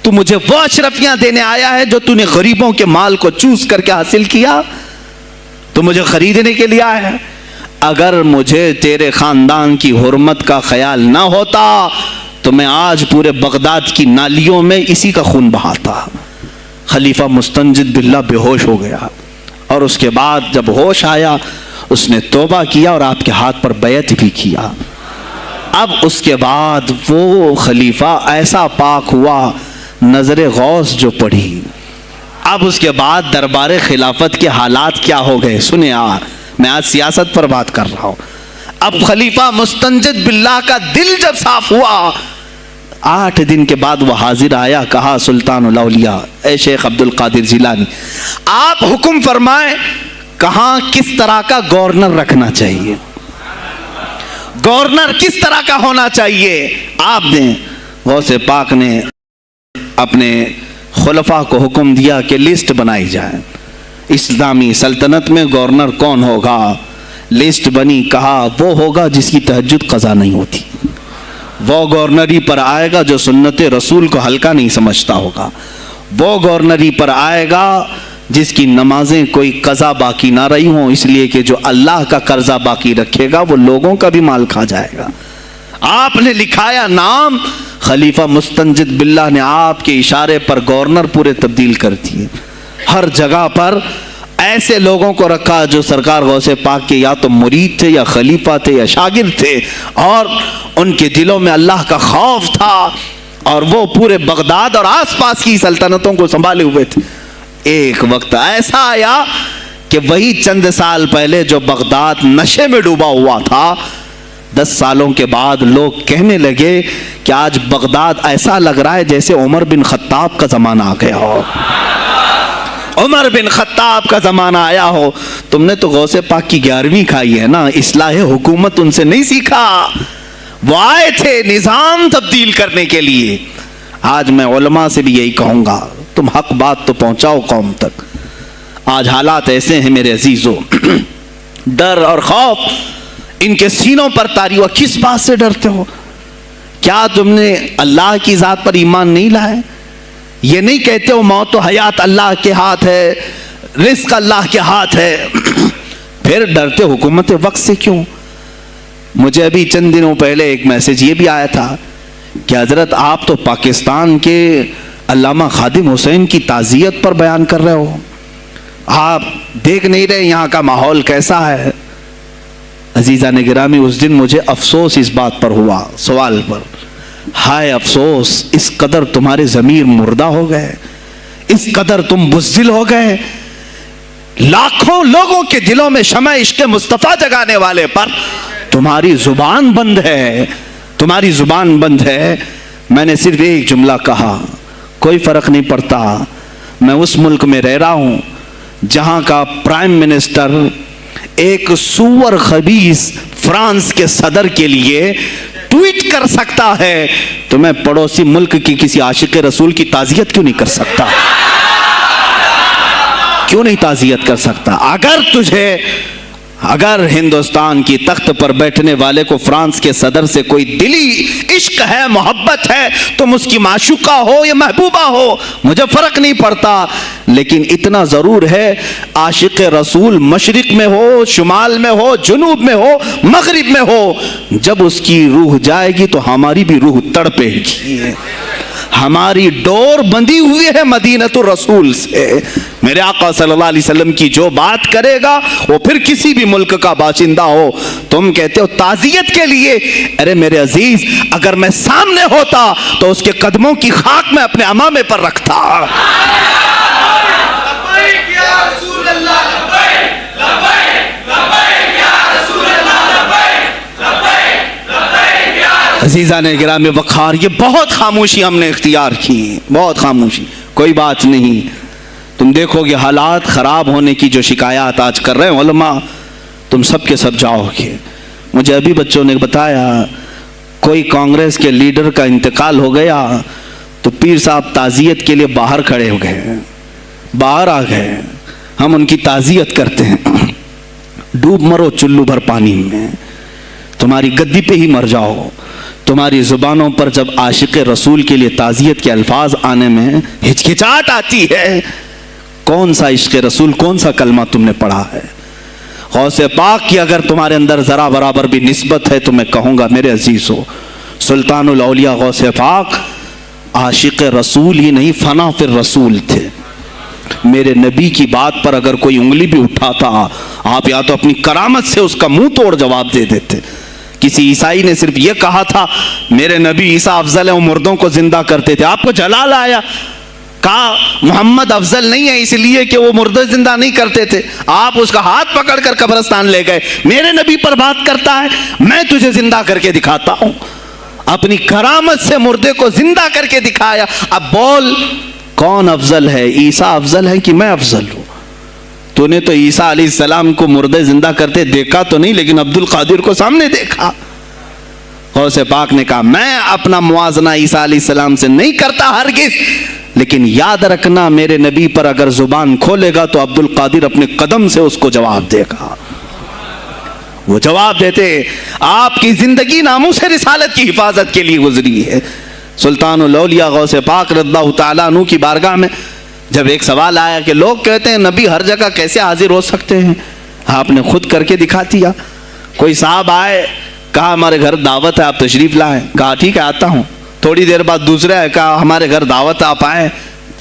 Speaker 1: تو مجھے وہ اشرفیاں دینے آیا ہے جو تو نے غریبوں کے مال کو چوس کر کے حاصل کیا، تو مجھے خریدنے کے لیے آیا ہے۔ اگر مجھے تیرے خاندان کی حرمت کا خیال نہ ہوتا تو میں آج پورے بغداد کی نالیوں میں اسی کا خون بہاتا۔ خلیفہ مستنجد باللہ بے ہوش ہو گیا، اور اس کے بعد جب ہوش آیا اس نے توبہ کیا اور آپ کے ہاتھ پر بیعت بھی کیا۔ اب اس کے بعد وہ خلیفہ ایسا پاک ہوا، نظر غوث جو پڑھی۔ اب اس کے بعد دربار خلافت کے حالات کیا ہو گئے سنیں یار، میں آج سیاست پر بات کر رہا ہوں۔ اب خلیفہ مستنجد باللہ کا دل جب صاف ہوا، 8 دن کے بعد وہ حاضر آیا، کہا سلطان الاولیاء اے شیخ عبد القادر جیلانی، آپ حکم فرمائیں کہاں کس طرح کا گورنر رکھنا چاہیے، گورنر کس طرح کا ہونا چاہیے آپ دیں۔ غوث پاک نے اپنے خلفاء کو حکم دیا کہ لسٹ بنائی جائے، اسلامی سلطنت میں گورنر کون ہوگا۔ لسٹ بنی، کہا وہ ہوگا جس کی تہجد قضا نہیں ہوتی، وہ گورنری پر آئے گا جو سنت رسول کو ہلکا نہیں سمجھتا ہوگا، وہ گورنری پر آئے گا جس کی نمازیں کوئی قضا باقی نہ رہی ہوں، اس لیے کہ جو اللہ کا قرضہ باقی رکھے گا وہ لوگوں کا بھی مال کھا جائے گا۔ آپ نے لکھایا نام، خلیفہ مستنجد باللہ نے آپ کے اشارے پر گورنر پورے تبدیل کر دیے۔ ہر جگہ پر ایسے لوگوں کو رکھا جو سرکار غوث پاک کے یا تو مرید تھے یا خلیفہ تھے یا شاگرد تھے، اور ان کے دلوں میں اللہ کا خوف تھا، اور وہ پورے بغداد اور آس پاس کی سلطنتوں کو سنبھالے ہوئے تھے۔ ایک وقت ایسا آیا کہ وہی چند سال پہلے جو بغداد نشے میں ڈوبا ہوا تھا، 10 سالوں کے بعد لوگ کہنے لگے کہ آج بغداد ایسا لگ رہا ہے جیسے عمر بن خطاب کا زمانہ آ گیا ہو، عمر بن خطاب کا زمانہ آیا ہو۔ تم نے تو غوث پاک کی 11ویں کھائی ہے نا، اصلاح حکومت ان سے نہیں سیکھا، وہ آئے تھے نظام تبدیل کرنے کے لیے۔ آج میں علماء سے بھی یہی کہوں گا، تم حق بات تو پہنچاؤ قوم تک۔ آج حالات ایسے ہیں میرے عزیزوں، ڈر اور خوف ان کے سینوں پر طاری ہوا۔ کس بات سے ڈرتے ہو؟ کیا تم نے اللہ کی ذات پر ایمان نہیں لائے؟ یہ نہیں کہتے ہو موت و حیات اللہ کے ہاتھ ہے، رزق اللہ کے ہاتھ ہے، پھر ڈرتے حکومت وقت سے کیوں؟ مجھے ابھی چند دنوں پہلے ایک میسج یہ بھی آیا تھا کہ حضرت آپ تو پاکستان کے علامہ خادم حسین کی تعزیت پر بیان کر رہے ہو، آپ دیکھ نہیں رہے یہاں کا ماحول کیسا ہے؟ عزیزان گرامی، اس دن مجھے افسوس اس بات پر ہوا، سوال پر، ہائے افسوس، اس قدر تمہارے ضمیر مردہ ہو گئے، اس قدر تم بزدل ہو گئے، لاکھوں لوگوں کے دلوں میں شمع عشق مصطفیٰ جگانے والے پر تمہاری زبان بند ہے، تمہاری زبان بند ہے۔ میں نے صرف ایک جملہ کہا، کوئی فرق نہیں پڑتا، میں اس ملک میں رہ رہا ہوں جہاں کا پرائم منسٹر ایک سور خبیث فرانس کے صدر کے لیے ٹویٹ کر سکتا ہے، تو میں پڑوسی ملک کی کسی عاشق رسول کی تعزیت کیوں نہیں کر سکتا؟ کیوں نہیں تعزیت کر سکتا؟ اگر ہندوستان کی تخت پر بیٹھنے والے کو فرانس کے صدر سے کوئی دلی عشق ہے، محبت ہے، تم اس کی معشوقہ ہو یا محبوبہ ہو، مجھے فرق نہیں پڑتا، لیکن اتنا ضرور ہے عاشق رسول مشرق میں ہو، شمال میں ہو، جنوب میں ہو، مغرب میں ہو، جب اس کی روح جائے گی تو ہماری بھی روح تڑپے گی۔ ہماری ڈور بندھی ہوئی ہے مدینۃ الرسول سے۔ میرے آقا صلی اللہ علیہ وسلم کی جو بات کرے گا وہ پھر کسی بھی ملک کا باشندہ ہو۔ تم کہتے ہو تعزیت کے لیے، ارے میرے عزیز، اگر میں سامنے ہوتا تو اس کے قدموں کی خاک میں اپنے امامے پر رکھتا۔ عزیزان گرامی وقار، یہ بہت خاموشی ہم نے اختیار کی، بہت خاموشی، کوئی بات نہیں۔ تم دیکھو گے حالات خراب ہونے کی جو شکایات آج کر رہے ہیں علماء، تم سب کے سب جاؤ گے۔ مجھے ابھی بچوں نے بتایا کوئی کانگریس کے لیڈر کا انتقال ہو گیا تو پیر صاحب تعزیت کے لیے باہر کھڑے ہو گئے، باہر آ گئے، ہم ان کی تعزیت کرتے ہیں۔ ڈوب مرو چلو بھر پانی میں، تمہاری گدی پہ ہی مر جاؤ۔ تمہاری زبانوں پر جب عاشق رسول کے لیے تعزیت کے الفاظ آنے میں ہچکچاہٹ آتی ہے، کون سا عشق رسول، کون سا کلمہ تم نے پڑھا ہے؟ غوث پاک کی اگر تمہارے اندر ذرا برابر بھی نسبت ہے تو میں کہوں گا میرے عزیزو، سلطان الاولیاء غوث پاک عاشق رسول ہی نہیں، فنا فی الرسول تھے۔ میرے نبی کی بات پر اگر کوئی انگلی بھی اٹھاتا، آپ یا تو اپنی کرامت سے اس کا منہ توڑ جواب دے دیتے۔ کسی عیسائی نے صرف یہ کہا تھا میرے نبی عیسیٰ افضل ہے، وہ مردوں کو زندہ کرتے تھے، آپ کو جلال آیا، کہا محمد افضل نہیں ہے اس لیے کہ وہ مردے زندہ نہیں کرتے تھے، آپ اس کا ہاتھ پکڑ کر قبرستان لے گئے، میرے نبی پر بات کرتا ہے، میں تجھے زندہ کر کے دکھاتا ہوں۔ اپنی کرامت سے مردے کو زندہ کر کے دکھایا۔ اب بول کون افضل ہے، عیسیٰ افضل ہے کہ میں افضل ہوں؟ تو نے تو عیسیٰ علیہ السلام کو مردے زندہ کرتے دیکھا تو نہیں، لیکن عبد القادر کو سامنے دیکھا۔ غوث پاک نے کہا میں اپنا موازنہ عیسیٰ علیہ السلام سے نہیں کرتا ہرگز، لیکن یاد رکھنا میرے نبی پر اگر زبان کھولے گا تو عبد القادر اپنے قدم سے اس کو جواب دے گا۔ وہ جواب دیتے، آپ کی زندگی ناموس رسالت کی حفاظت کے لیے گزری ہے۔ سلطان الاولیاء غوث پاک رضی اللہ تعالیٰ عنہ کی بارگاہ میں جب ایک سوال آیا کہ لوگ کہتے ہیں نبی ہر جگہ کیسے حاضر ہو سکتے ہیں، آپ نے خود کر کے دکھا دیا۔ کوئی صاحب آئے، کہا ہمارے گھر دعوت ہے آپ تشریف لائیں، کہا ٹھیک ہے آتا ہوں۔ تھوڑی دیر بعد دوسرے آئے، کہا ہمارے گھر دعوت ہے آپ آئیں،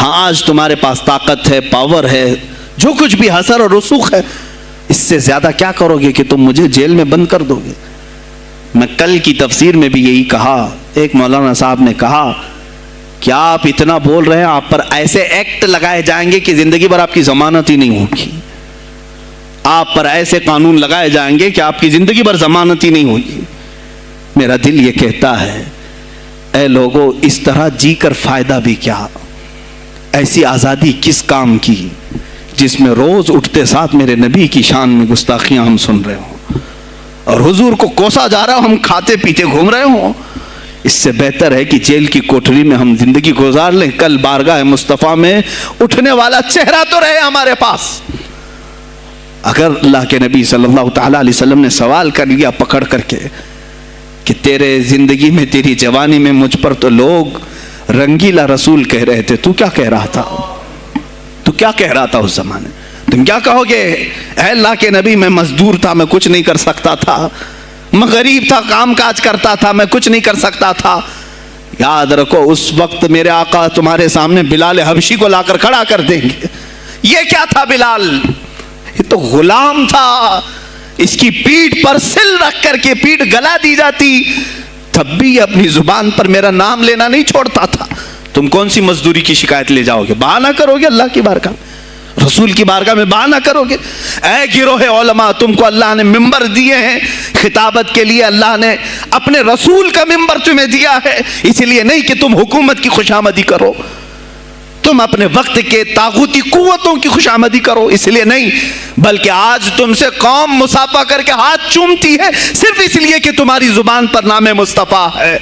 Speaker 1: ہاں آج تمہارے پاس طاقت ہے، پاور ہے، جو کچھ بھی حسر اور رسوخ ہے، اس سے زیادہ کیا کرو گے کہ تم مجھے جیل میں بند کر دو گے؟ میں کل کی تفسیر میں بھی یہی کہا، ایک مولانا صاحب نے کہا کیا آپ اتنا بول رہے ہیں، آپ پر ایسے ایکٹ لگائے جائیں گے کہ زندگی بھر آپ کی ضمانت ہی نہیں ہوگی، آپ پر ایسے قانون لگائے جائیں گے کہ آپ کی زندگی بھر ضمانت ہی نہیں ہوگی۔ میرا دل یہ کہتا ہے اے لوگوں، اس طرح جی کر فائدہ بھی کیا؟ ایسی آزادی کس کام کی جس میں روز اٹھتے ساتھ میرے نبی کی شان میں گستاخیاں ہم سن رہے ہوں اور حضور کو کوسا جا رہا ہوں، ہم کھاتے پیتے گھوم رہے ہوں؟ اس سے بہتر ہے کہ جیل کی کوٹری میں ہم زندگی گزار لیں، کل بارگاہ مصطفیٰ میں اٹھنے والا چہرہ تو رہے ہمارے پاس۔ اگر اللہ کے نبی صلی اللہ تعالی علیہ وسلم نے سوال کر لیا پکڑ کر کے کہ تیرے زندگی میں، تیری جوانی میں مجھ پر تو لوگ رنگیلا رسول کہہ رہے تھے، تو کیا کہہ رہا تھا؟ تو کیا کہہ رہا تھا اس زمانے؟ تم کیا کہو گے؟ اے اللہ کے نبی، میں مزدور تھا، میں کچھ نہیں کر سکتا تھا، میں غریب تھا، کام کاج کرتا تھا، میں کچھ نہیں کر سکتا تھا۔ یاد رکھو اس وقت میرے آقا تمہارے سامنے بلال حبشی کو لا کر کھڑا کر دیں گے۔ یہ کیا تھا بلال؟ یہ تو غلام تھا، اس کی پیٹھ پر سل رکھ کر کے پیٹھ گلا دی جاتی، تب بھی اپنی زبان پر میرا نام لینا نہیں چھوڑتا تھا۔ تم کون سی مزدوری کی شکایت لے جاؤ گے؟ بہانہ کرو گے اللہ کی بارگاہ میں، رسول کی بارگاہ میں بہانہ کرو گے؟ اے گروہ علماء، تم کو اللہ نے ممبر دیے ہیں خطابت کے لیے، اللہ نے اپنے رسول کا ممبر تمہیں دیا ہے، اس لیے نہیں کہ تم حکومت کی خوشامدی کرو، تم اپنے وقت کے طاغوتی قوتوں کی خوشامدی کرو، اس لیے نہیں، بلکہ آج تم سے قوم مصافحہ کر کے ہاتھ چومتی ہے صرف اس لیے کہ تمہاری زبان پر نام مصطفیٰ ہے۔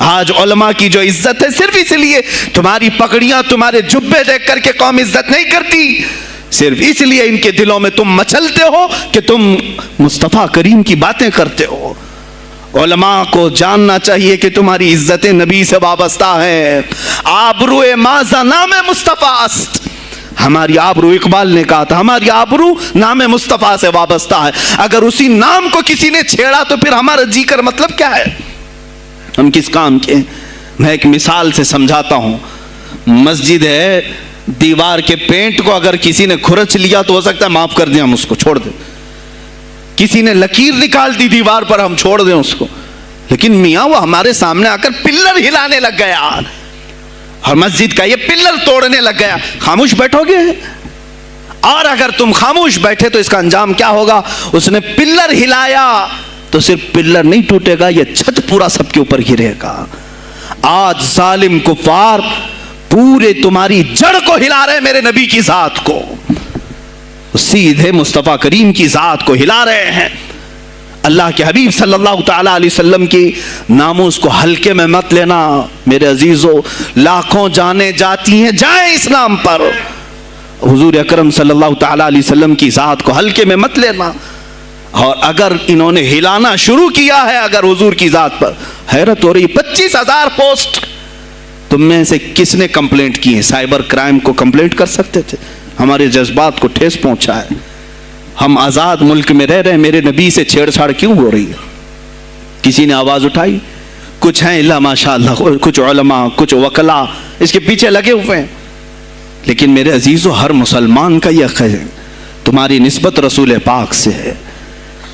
Speaker 1: آج علماء کی جو عزت ہے صرف اس لیے، تمہاری پگڑیاں، تمہارے جبے دیکھ کر کے قوم عزت نہیں کرتی، صرف اس لیے ان کے دلوں میں تم مچلتے ہو کہ تم مصطفیٰ کریم کی باتیں کرتے ہو۔ علماء کو جاننا چاہیے کہ تمہاری عزت نبی سے وابستہ ہے۔ آبرو ماذا نام مصطفیٰ است، ہماری آبرو، اقبال نے کہا تھا ہماری آبرو نام مصطفیٰ سے وابستہ ہے۔ اگر اسی نام کو کسی نے چھیڑا تو پھر ہمارا جی کر مطلب کیا ہے؟ ہم کس کام کے؟ میں ایک مثال سے سمجھاتا ہوں۔ مسجد ہے، دیوار کے پینٹ کو اگر کسی نے کھرچ لیا تو ہو سکتا ہے معاف کر دیں، ہم اس کو چھوڑ دیں۔ کسی نے لکیر نکال دی دیوار پر، ہم چھوڑ دیں اس کو، لیکن میاں وہ ہمارے سامنے آ کر پلر ہلانے لگ گیا اور مسجد کا یہ پلر توڑنے لگ گیا، خاموش بیٹھو گے؟ اور اگر تم خاموش بیٹھے تو اس کا انجام کیا ہوگا؟ اس نے پلر ہلایا تو صرف پلر نہیں ٹوٹے گا، یہ چھت پورا سب کے اوپر گرے گا۔ آج ظالم کفار پورے تمہاری جڑ کو ہلا رہے میرے نبی کی ذات کو، سیدھے مصطفیٰ کریم کی ذات کو ہلا رہے ہیں۔ اللہ کے حبیب صلی اللہ تعالی علیہ وسلم کی ناموس کو ہلکے میں مت لینا میرے عزیزو، لاکھوں جانیں جاتی ہیں، جائیں اسلام پر، حضور اکرم صلی اللہ تعالی علیہ وسلم کی ذات کو ہلکے میں مت لینا۔ اور اگر انہوں نے ہلانا شروع کیا ہے اگر حضور کی ذات پر، حیرت ہو رہی، 25,000 پوسٹ تم میں سے کس نے کمپلینٹ کی ہے؟ سائبر کرائم کو کمپلینٹ کر سکتے تھے، ہمارے جذبات کو ٹھیس پہنچا ہے۔ ہم آزاد ملک میں رہ رہے ہیں، میرے نبی سے چھیڑ چھاڑ کیوں ہو رہی ہے؟ کسی نے آواز اٹھائی؟ کچھ ہیں اللہ ماشاء اللہ، کچھ علماء، کچھ وکلا اس کے پیچھے لگے ہوئے ہیں، لیکن میرے عزیزو ہر مسلمان کا یہ حق ہے، تمہاری نسبت رسول پاک سے ہے۔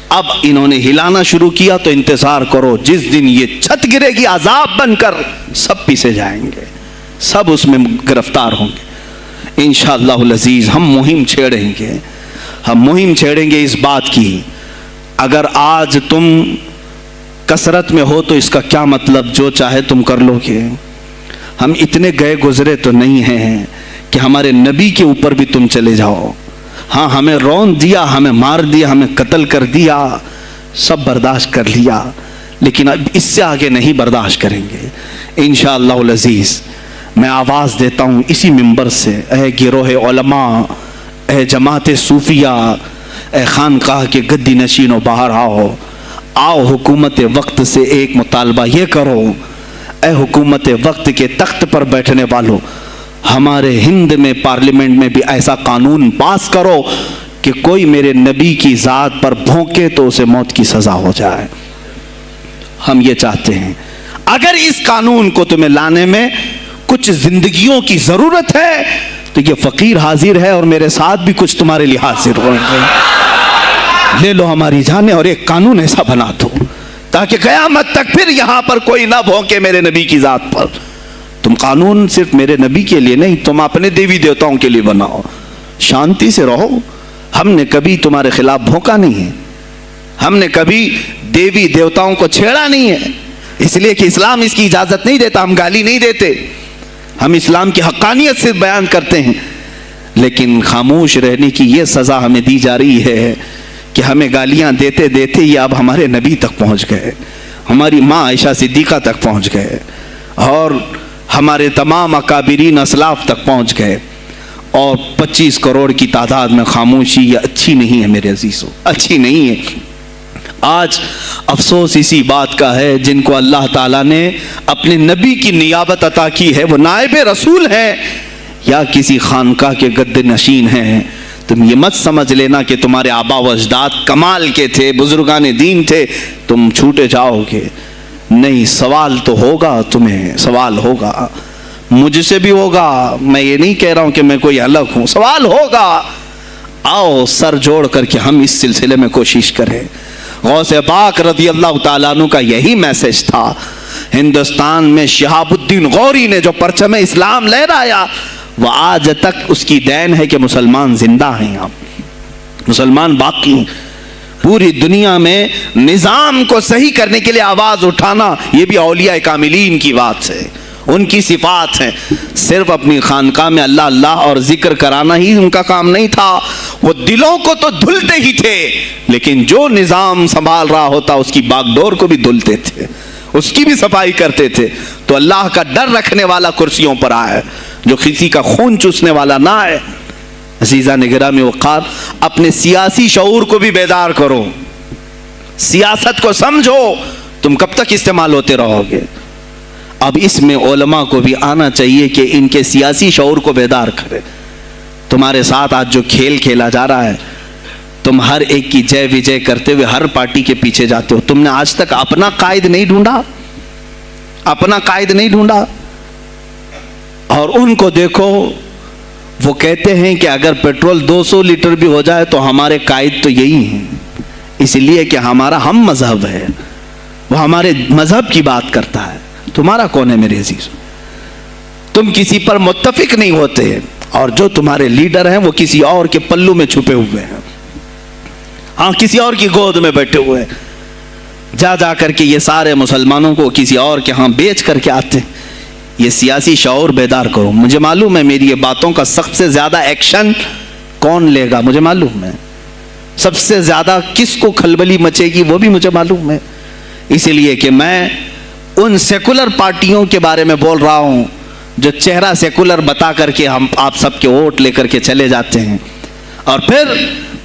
Speaker 1: اب انہوں نے ہلانا شروع کیا تو انتظار کرو، جس دن یہ چھت گرے گی عذاب بن کر سب پیسے جائیں گے، سب اس میں گرفتار ہوں گے انشاءاللہ العزیز۔ ہم مہم چھیڑیں گے، ہم مہم چھیڑیں گے اس بات کی، اگر آج تم کثرت میں ہو تو اس کا کیا مطلب جو چاہے تم کر لو گے؟ ہم اتنے گئے گزرے تو نہیں ہیں کہ ہمارے نبی کے اوپر بھی تم چلے جاؤ۔ ہاں ہمیں رون دیا، ہمیں مار دیا، ہمیں قتل کر دیا، سب برداشت کر لیا، لیکن اب اس سے آگے نہیں برداشت کریں گے انشاءاللہ العزیز۔ میں آواز دیتا ہوں اسی منبر سے، اے گروہ علماء، اے جماعت صوفیہ، اے خانقاہ کے گدی نشینوں، باہر آؤ، آؤ حکومت وقت سے ایک مطالبہ یہ کرو، اے حکومت وقت کے تخت پر بیٹھنے والوں، ہمارے ہند میں پارلیمنٹ میں بھی ایسا قانون پاس کرو کہ کوئی میرے نبی کی ذات پر بھونکے تو اسے موت کی سزا ہو جائے۔ ہم یہ چاہتے ہیں، اگر اس قانون کو تمہیں لانے میں کچھ زندگیوں کی ضرورت ہے تو یہ فقیر حاضر ہے اور میرے ساتھ بھی کچھ تمہارے لیے حاضر ہوئیں گے. لے لو ہماری جانیں اور ایک قانون ایسا بنا دو تاکہ قیامت تک پھر یہاں پر کوئی نہ بھونکے میرے نبی کی ذات پر. تم قانون صرف میرے نبی کے لیے نہیں، تم اپنے دیوی دیوتاؤں کے لیے بناؤ. شانتی سے رہو. ہم نے کبھی تمہارے خلاف بھونکا نہیں ہے، ہم نے کبھی دیوی دیوتاؤں کو چھیڑا نہیں ہے، اس لیے کہ اسلام اس کی اجازت نہیں دیتا. ہم گالی نہیں دیتے، ہم اسلام کی حقانیت سے بیان کرتے ہیں. لیکن خاموش رہنے کی یہ سزا ہمیں دی جا رہی ہے کہ ہمیں گالیاں دیتے دیتے یہ اب ہمارے نبی تک پہنچ گئے، ہماری ماں عائشہ صدیقہ تک پہنچ گئے اور ہمارے تمام اکابرین اسلاف تک پہنچ گئے. اور 25 کروڑ کی تعداد میں خاموشی یہ اچھی نہیں ہے میرے عزیزوں، اچھی نہیں ہے. آج افسوس اسی بات کا ہے جن کو اللہ تعالیٰ نے اپنے نبی کی نیابت عطا کی ہے، وہ نائب رسول ہیں یا کسی خانقاہ کے گدے نشین ہیں. تم یہ مت سمجھ لینا کہ تمہارے آبا و اجداد کمال کے تھے، بزرگان دین تھے، تم چھوٹے جاؤ گے. نہیں، سوال تو ہوگا، تمہیں سوال ہوگا، مجھ سے بھی ہوگا. میں یہ نہیں کہہ رہا ہوں کہ میں کوئی الگ ہوں، سوال ہوگا. آؤ سر جوڑ کر کے ہم اس سلسلے میں کوشش کریں. غوث پاک رضی اللہ تعالیٰ عنہ کا یہی میسج تھا. ہندوستان میں شہاب الدین غوری نے جو پرچم اسلام لہرایا وہ آج تک اس کی دین ہے کہ مسلمان زندہ ہیں، آپ مسلمان باقی ہیں. پوری دنیا میں نظام کو صحیح کرنے کے لیے آواز اٹھانا یہ بھی اولیاء کاملین کی بات ہے، ان کی صفات ہیں. صرف اپنی خانقاہ میں اللہ اللہ اور ذکر کرانا ہی ان کا کام نہیں تھا، وہ دلوں کو تو دھلتے ہی تھے، لیکن جو نظام سنبھال رہا ہوتا اس کی باغ ڈور کو بھی دھلتے تھے، اس کی بھی صفائی کرتے تھے. تو اللہ کا ڈر رکھنے والا کرسیوں پر آئے، جو کسی کا خون چوسنے والا نہ آئے. عزیزان گرامی وقار، اپنے سیاسی شعور کو بھی بیدار کرو، سیاست کو سمجھو. تم کب تک استعمال ہوتے رہو گے؟ اب اس میں علماء کو بھی آنا چاہیے کہ ان کے سیاسی شعور کو بیدار کرے. تمہارے ساتھ آج جو کھیل کھیلا جا رہا ہے، تم ہر ایک کی جے وجے کرتے ہوئے ہر پارٹی کے پیچھے جاتے ہو. تم نے آج تک اپنا قائد نہیں ڈھونڈا، اپنا قائد نہیں ڈھونڈا. اور ان کو دیکھو، وہ کہتے ہیں کہ اگر پیٹرول 200 لیٹر بھی ہو جائے تو ہمارے قائد تو یہی ہیں، اس لیے کہ ہمارا ہم مذہب ہے، وہ ہمارے مذہب کی بات کرتا ہے. تمہارا کون ہے میرے عزیز؟ تم کسی پر متفق نہیں ہوتے، اور جو تمہارے لیڈر ہیں وہ کسی اور کے پلو میں چھپے ہوئے ہیں، ہاں کسی اور کی گود میں بیٹھے ہوئے ہیں. جا جا کر کے یہ سارے مسلمانوں کو کسی اور کے ہاں بیچ کر کے آتے ہیں. یہ سیاسی شعور بیدار کرو. مجھے معلوم ہے میری یہ باتوں کا سب سے زیادہ ایکشن کون لے گا، مجھے معلوم ہے. سب سے زیادہ کس کو کھلبلی مچے گی وہ بھی مجھے معلوم ہے. اس لیے کہ میں ان سیکولر پارٹیوں کے بارے میں بول رہا ہوں جو چہرہ سیکولر بتا کر کے ہم آپ سب کے ووٹ لے کر کے چلے جاتے ہیں، اور پھر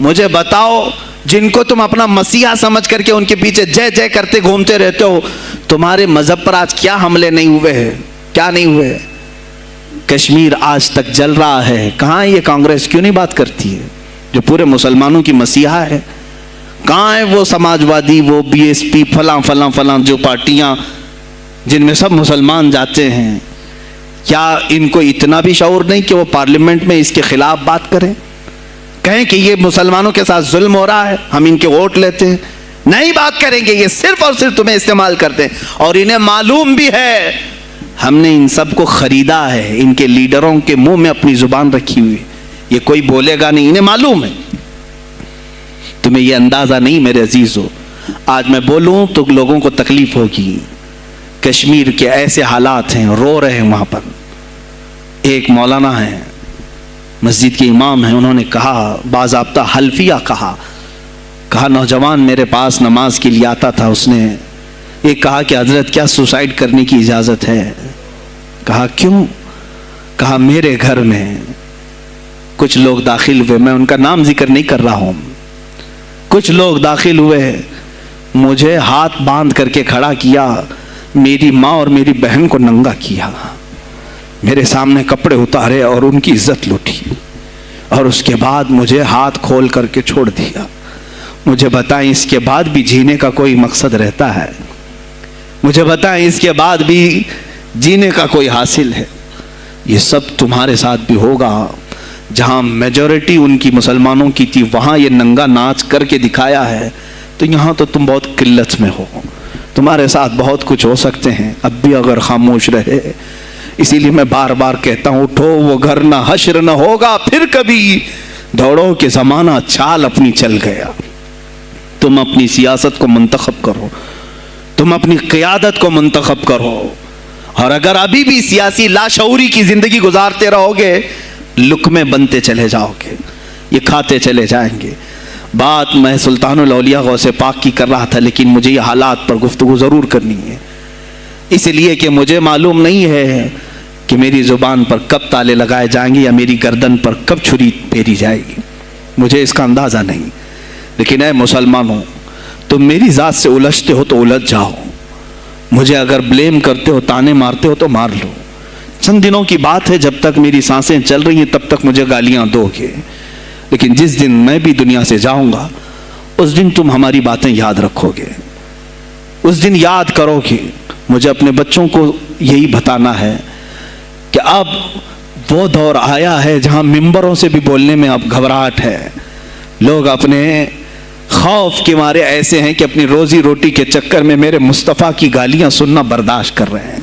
Speaker 1: مجھے بتاؤ جن کو تم اپنا مسیحا سمجھ کر کے ان کے پیچھے جے جے کرتے گھومتے رہتے ہو، تمہارے مذہب پر آج کیا حملے نہیں ہوئے ہیں، کیا نہیں ہوئے؟ کشمیر آج تک جل رہا ہے. کہاں یہ کانگریس کیوں نہیں بات کرتی ہے جو پورے مسلمانوں کی مسیحا ہے؟ کہاں ہے وہ سماجوادی، وہ بی ایس پی، فلاں فلاں فلاں جو پارٹیاں جن میں سب مسلمان جاتے ہیں؟ کیا ان کو اتنا بھی شعور نہیں کہ وہ پارلیمنٹ میں اس کے خلاف بات کریں، کہیں کہ یہ مسلمانوں کے ساتھ ظلم ہو رہا ہے، ہم ان کے ووٹ لیتے ہیں؟ نہیں بات کریں گے. یہ صرف اور صرف تمہیں استعمال کرتے ہیں، اور انہیں معلوم بھی ہے ہم نے ان سب کو خریدا ہے. ان کے لیڈروں کے منہ میں اپنی زبان رکھی ہوئی، یہ کوئی بولے گا نہیں، انہیں معلوم ہے. تمہیں یہ اندازہ نہیں میرے عزیزو. آج میں بولوں تو لوگوں کو تکلیف ہوگی. کشمیر کے ایسے حالات ہیں، رو رہے ہیں وہاں پر. ایک مولانا ہیں، مسجد کے امام ہیں، انہوں نے کہا، باضابطہ حلفیہ کہا نوجوان میرے پاس نماز کے لیے آتا تھا، اس نے یہ کہا کہ حضرت کیا سوسائڈ کرنے کی اجازت ہے؟ کہا کیوں؟ کہا میرے گھر میں کچھ لوگ داخل ہوئے، میں ان کا نام ذکر نہیں کر رہا ہوں، کچھ لوگ داخل ہوئے، مجھے ہاتھ باندھ کر کے کھڑا کیا، میری ماں اور میری بہن کو ننگا کیا، میرے سامنے کپڑے اتارے اور ان کی عزت لوٹی، اور اس کے بعد مجھے ہاتھ کھول کر کے چھوڑ دیا. مجھے بتائیں اس کے بعد بھی جینے کا کوئی مقصد رہتا ہے؟ مجھے بتائیں اس کے بعد بھی جینے کا کوئی حاصل ہے؟ یہ سب تمہارے ساتھ بھی ہوگا. جہاں میجورٹی ان کی مسلمانوں کی تھی وہاں یہ ننگا ناچ کر کے دکھایا ہے, تو یہاں تو تم بہت قلت میں ہو, تمہارے ساتھ بہت کچھ ہو سکتے ہیں. اب بھی اگر خاموش رہے, اسی لیے میں بار بار کہتا ہوں اٹھو وہ گھر نہ حشر نہ ہوگا پھر کبھی, دوڑو کہ زمانہ چال اپنی چل گیا. تم اپنی سیاست کو منتخب کرو, تم اپنی قیادت کو منتخب کرو, اور اگر ابھی بھی سیاسی لاشعوری کی زندگی گزارتے رہو گے لقمے بنتے چلے جاؤ گے, یہ کھاتے چلے جائیں گے. بات میں سلطان الاولیاء غوث پاک کی کر رہا تھا, لیکن مجھے یہ حالات پر گفتگو ضرور کرنی ہے, اس لیے کہ مجھے معلوم نہیں ہے کہ میری زبان پر کب تالے لگائے جائیں گے یا میری گردن پر کب چھری پھیری جائے گی, مجھے اس کا اندازہ نہیں. لیکن اے مسلمانوں, تم میری ذات سے الجھتے ہو تو الجھ جاؤ, مجھے اگر بلیم کرتے ہو, تانے مارتے ہو تو مار لو. چند دنوں کی بات ہے, جب تک میری سانسیں چل رہی ہیں تب تک مجھے گالیاں دو گے, لیکن جس دن میں بھی دنیا سے جاؤں گا اس دن تم ہماری باتیں یاد رکھو گے, اس دن یاد کرو گے. مجھے اپنے بچوں کو یہی بتانا ہے کہ اب وہ دور آیا ہے جہاں ممبروں سے بھی بولنے میں اب گھبراہٹ ہے. لوگ اپنے خوف کے مارے ایسے ہیں کہ اپنی روزی روٹی کے چکر میں میرے مصطفیٰ کی گالیاں سننا برداشت کر رہے ہیں.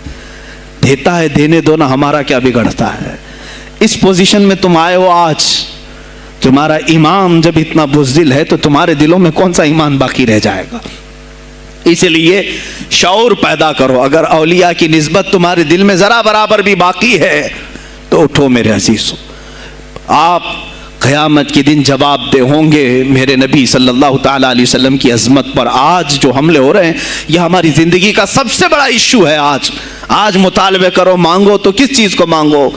Speaker 1: دیتا ہے دینے دو نا, ہمارا کیا بگڑتا ہے. اس پوزیشن میں تم آئے ہو آج, تمہارا امام جب اتنا بزدل ہے تو تمہارے دلوں میں کون سا ایمان باقی رہ جائے گا. اس لیے شعور پیدا کرو. اگر اولیاء کی نسبت تمہارے دل میں ذرا برابر بھی باقی ہے تو اٹھو میرے عزیزو. آپ قیامت کے دن جواب دہ ہوں گے میرے نبی صلی اللہ تعالیٰ علیہ وسلم کی عظمت پر. آج جو حملے ہو رہے ہیں یہ ہماری زندگی کا سب سے بڑا ایشو ہے. آج مطالبے کرو, مانگو تو کس چیز کو مانگو؟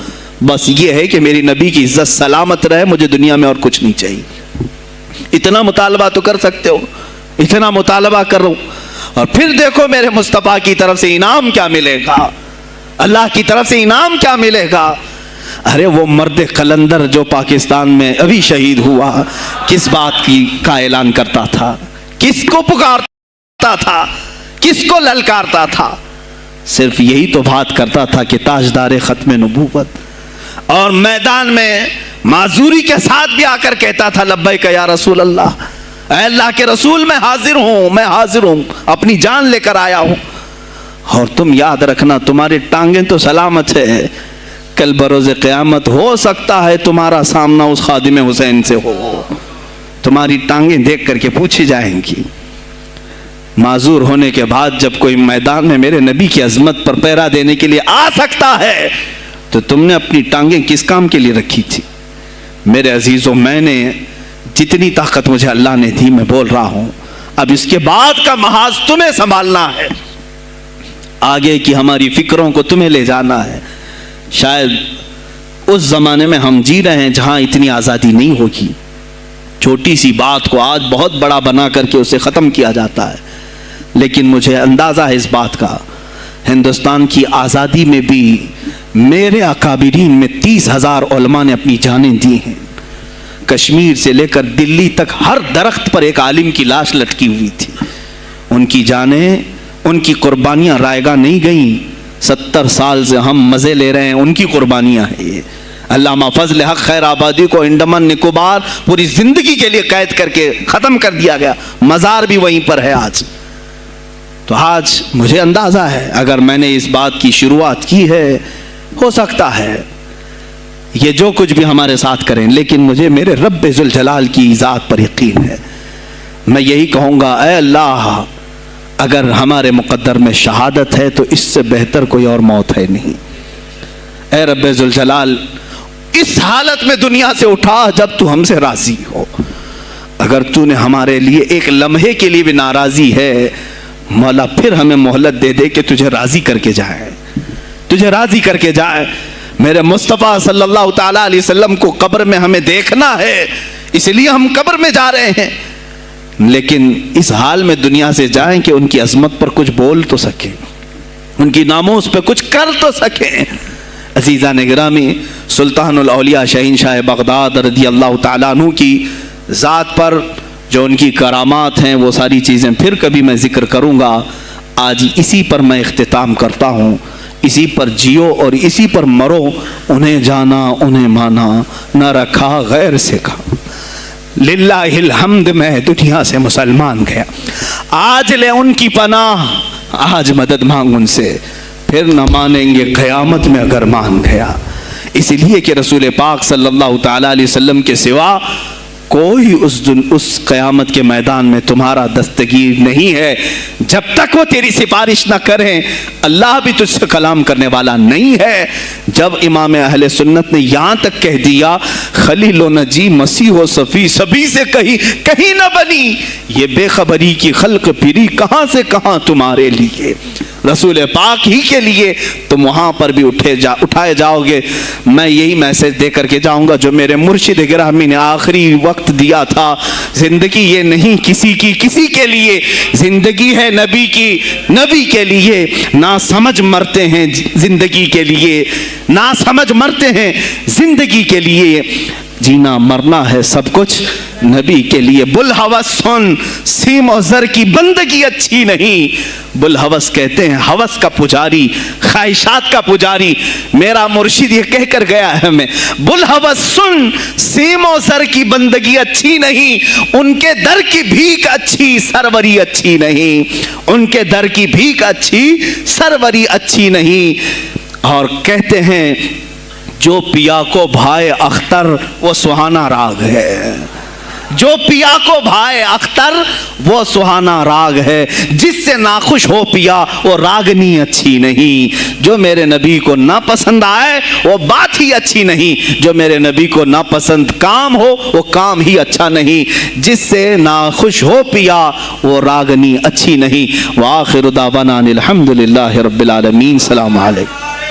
Speaker 1: بس یہ ہے کہ میری نبی کی عزت سلامت رہے, مجھے دنیا میں اور کچھ نہیں چاہیے. اتنا مطالبہ تو کر سکتے ہو, اتنا مطالبہ کرو, اور پھر دیکھو میرے مصطفیٰ کی طرف سے انعام کیا ملے گا, اللہ کی طرف سے انعام کیا ملے گا. ارے وہ مرد قلندر جو پاکستان میں ابھی شہید ہوا, کس بات کا اعلان کرتا تھا, کس کو پکارتا تھا, کس کو للکارتا تھا؟ صرف یہی تو بات کرتا تھا کہ تاجدار ختم نبوت, اور میدان میں معذوری کے ساتھ بھی آ کر کہتا تھا لبیک یا رسول اللہ, اے اللہ کے رسول میں حاضر ہوں, میں حاضر ہوں, اپنی جان لے کر آیا ہوں. اور تم یاد رکھنا تمہاری ٹانگیں تو سلامت ہے, کل بروز قیامت ہو سکتا ہے تمہارا سامنا اس خادم حسین سے ہو, تمہاری ٹانگیں دیکھ کر کے پوچھی جائیں گی. معذور ہونے کے بعد جب کوئی میدان میں میرے نبی کی عظمت پر پہرا دینے کے لیے آ سکتا ہے تو تم نے اپنی ٹانگیں کس کام کے لیے رکھی تھی؟ میرے عزیزوں, میں نے جتنی طاقت مجھے اللہ نے دی میں بول رہا ہوں, اب اس کے بعد کا محاذ تمہیں سنبھالنا ہے, آگے کی ہماری فکروں کو تمہیں لے جانا ہے. شاید اس زمانے میں ہم جی رہے ہیں جہاں اتنی آزادی نہیں ہوگی. چھوٹی سی بات کو آج بہت بڑا بنا کر کے اسے ختم کیا جاتا ہے, لیکن مجھے اندازہ ہے اس بات کا, ہندوستان کی آزادی میں بھی میرے اکابرین میں 30,000 علماء نے اپنی جانیں دی ہیں. کشمیر سے لے کر دلی تک ہر درخت پر ایک عالم کی لاش لٹکی ہوئی تھی. ان کی جانیں, ان کی قربانیاں رائگاں نہیں گئیں. 70 سال سے ہم مزے لے رہے ہیں, ان کی قربانیاں ہیں. یہ علامہ فضل حق خیر آبادی کو انڈمان نکوبار پوری زندگی کے لیے قید کر کے ختم کر دیا گیا, مزار بھی وہیں پر ہے آج. تو آج مجھے اندازہ ہے اگر میں نے اس بات کی شروعات کی ہے, ہو سکتا ہے یہ جو کچھ بھی ہمارے ساتھ کریں, لیکن مجھے میرے رب ذوالجلال کی ذات پر یقین ہے. میں یہی کہوں گا, اے اللہ, اگر ہمارے مقدر میں شہادت ہے تو اس سے بہتر کوئی اور موت ہے نہیں. اے رب ذوالجلال, اس حالت میں دنیا سے اٹھا جب تو ہم سے راضی ہو. اگر تو نے ہمارے لیے ایک لمحے کے لیے بھی ناراضی ہے, مولا پھر ہمیں مہلت دے دے کہ تجھے راضی کر کے جائے, تجھے راضی کر کے جائے. میرے مصطفیٰ صلی اللہ تعالیٰ علیہ وسلم کو قبر میں ہمیں دیکھنا ہے, اس لیے ہم قبر میں جا رہے ہیں, لیکن اس حال میں دنیا سے جائیں کہ ان کی عظمت پر کچھ بول تو سکیں, ان کی ناموس پہ کچھ کر تو سکیں. عزیزان گرامی, سلطان الاولیاء شہنشاہ بغداد رضی اللہ تعالیٰ عنہ کی ذات پر جو ان کی کرامات ہیں وہ ساری چیزیں پھر کبھی میں ذکر کروں گا. آج اسی پر میں اختتام کرتا ہوں. اسی پر جیو اور اسی پر مرو، انہیں جانا انہیں مانا، نہ رکھا غیر سے کھا، للہ الحمد میں دنیا سے مسلمان گیا، آج لے ان کی پناہ، آج مدد مانگ ان سے، پھر نہ مانیں گے قیامت میں اگر مان گیا۔ اس لیے کہ رسول پاک صلی اللہ تعالیٰ علیہ وسلم کے سوا کوئی اس قیامت کے میدان میں تمہارا دستگیر نہیں ہے، جب تک وہ تیری سفارش نہ کریں اللہ بھی تجھ سے کلام کرنے والا نہیں ہے۔ جب امام اہل سنت نے یہاں تک کہہ دیا خلیل و نجی مسیح و صفی سبھی سے کہیں نہ بنی، یہ بے خبری کی خلق پھری کہاں سے کہاں تمہارے لیے، رسول پاک ہی کے لیے تم وہاں پر بھی اٹھائے جاؤ گے۔ میں یہی میسج دے کر کے جاؤں گا جو میرے مرشد گرامی نے آخری وقت دیا تھا، زندگی یہ نہیں کسی کے لیے، زندگی ہے نبی کی، نبی کے لیے، نہ سمجھ مرتے ہیں زندگی کے لیے، نہ سمجھ مرتے ہیں زندگی کے لیے، جینا مرنا ہے سب کچھ نبی کے لیے۔ بلحوث سن، سیم و زر کی بندگی اچھی نہیں، بلحوث کہتے ہیں ہوس کا پجاری، خواہشات کا پجاری، میرا مرشد یہ کہہ کر گیا ہے ہمیں، بلحوث سن، سیم و زر کی بندگی اچھی نہیں، ان کے در کی بھیک اچھی سروری اچھی نہیں، ان کے در کی بھیک اچھی سروری اچھی نہیں۔ اور کہتے ہیں جو پیا کو بھائے اختر وہ سہانا راگ ہے، جو پیا کو بھائے اختر وہ سہانا راگ ہے، جس سے ناخوش ہو پیا وہ راگنی اچھی نہیں، جو میرے نبی کو نہ پسند آئے وہ بات ہی اچھی نہیں، جو میرے نبی کو نہ پسند کام ہو وہ کام ہی اچھا نہیں، جس سے ناخوش ہو پیا وہ راگنی اچھی نہیں۔ وآخر دعوانا الحمدللہ رب العالمین۔ السلام علیکم۔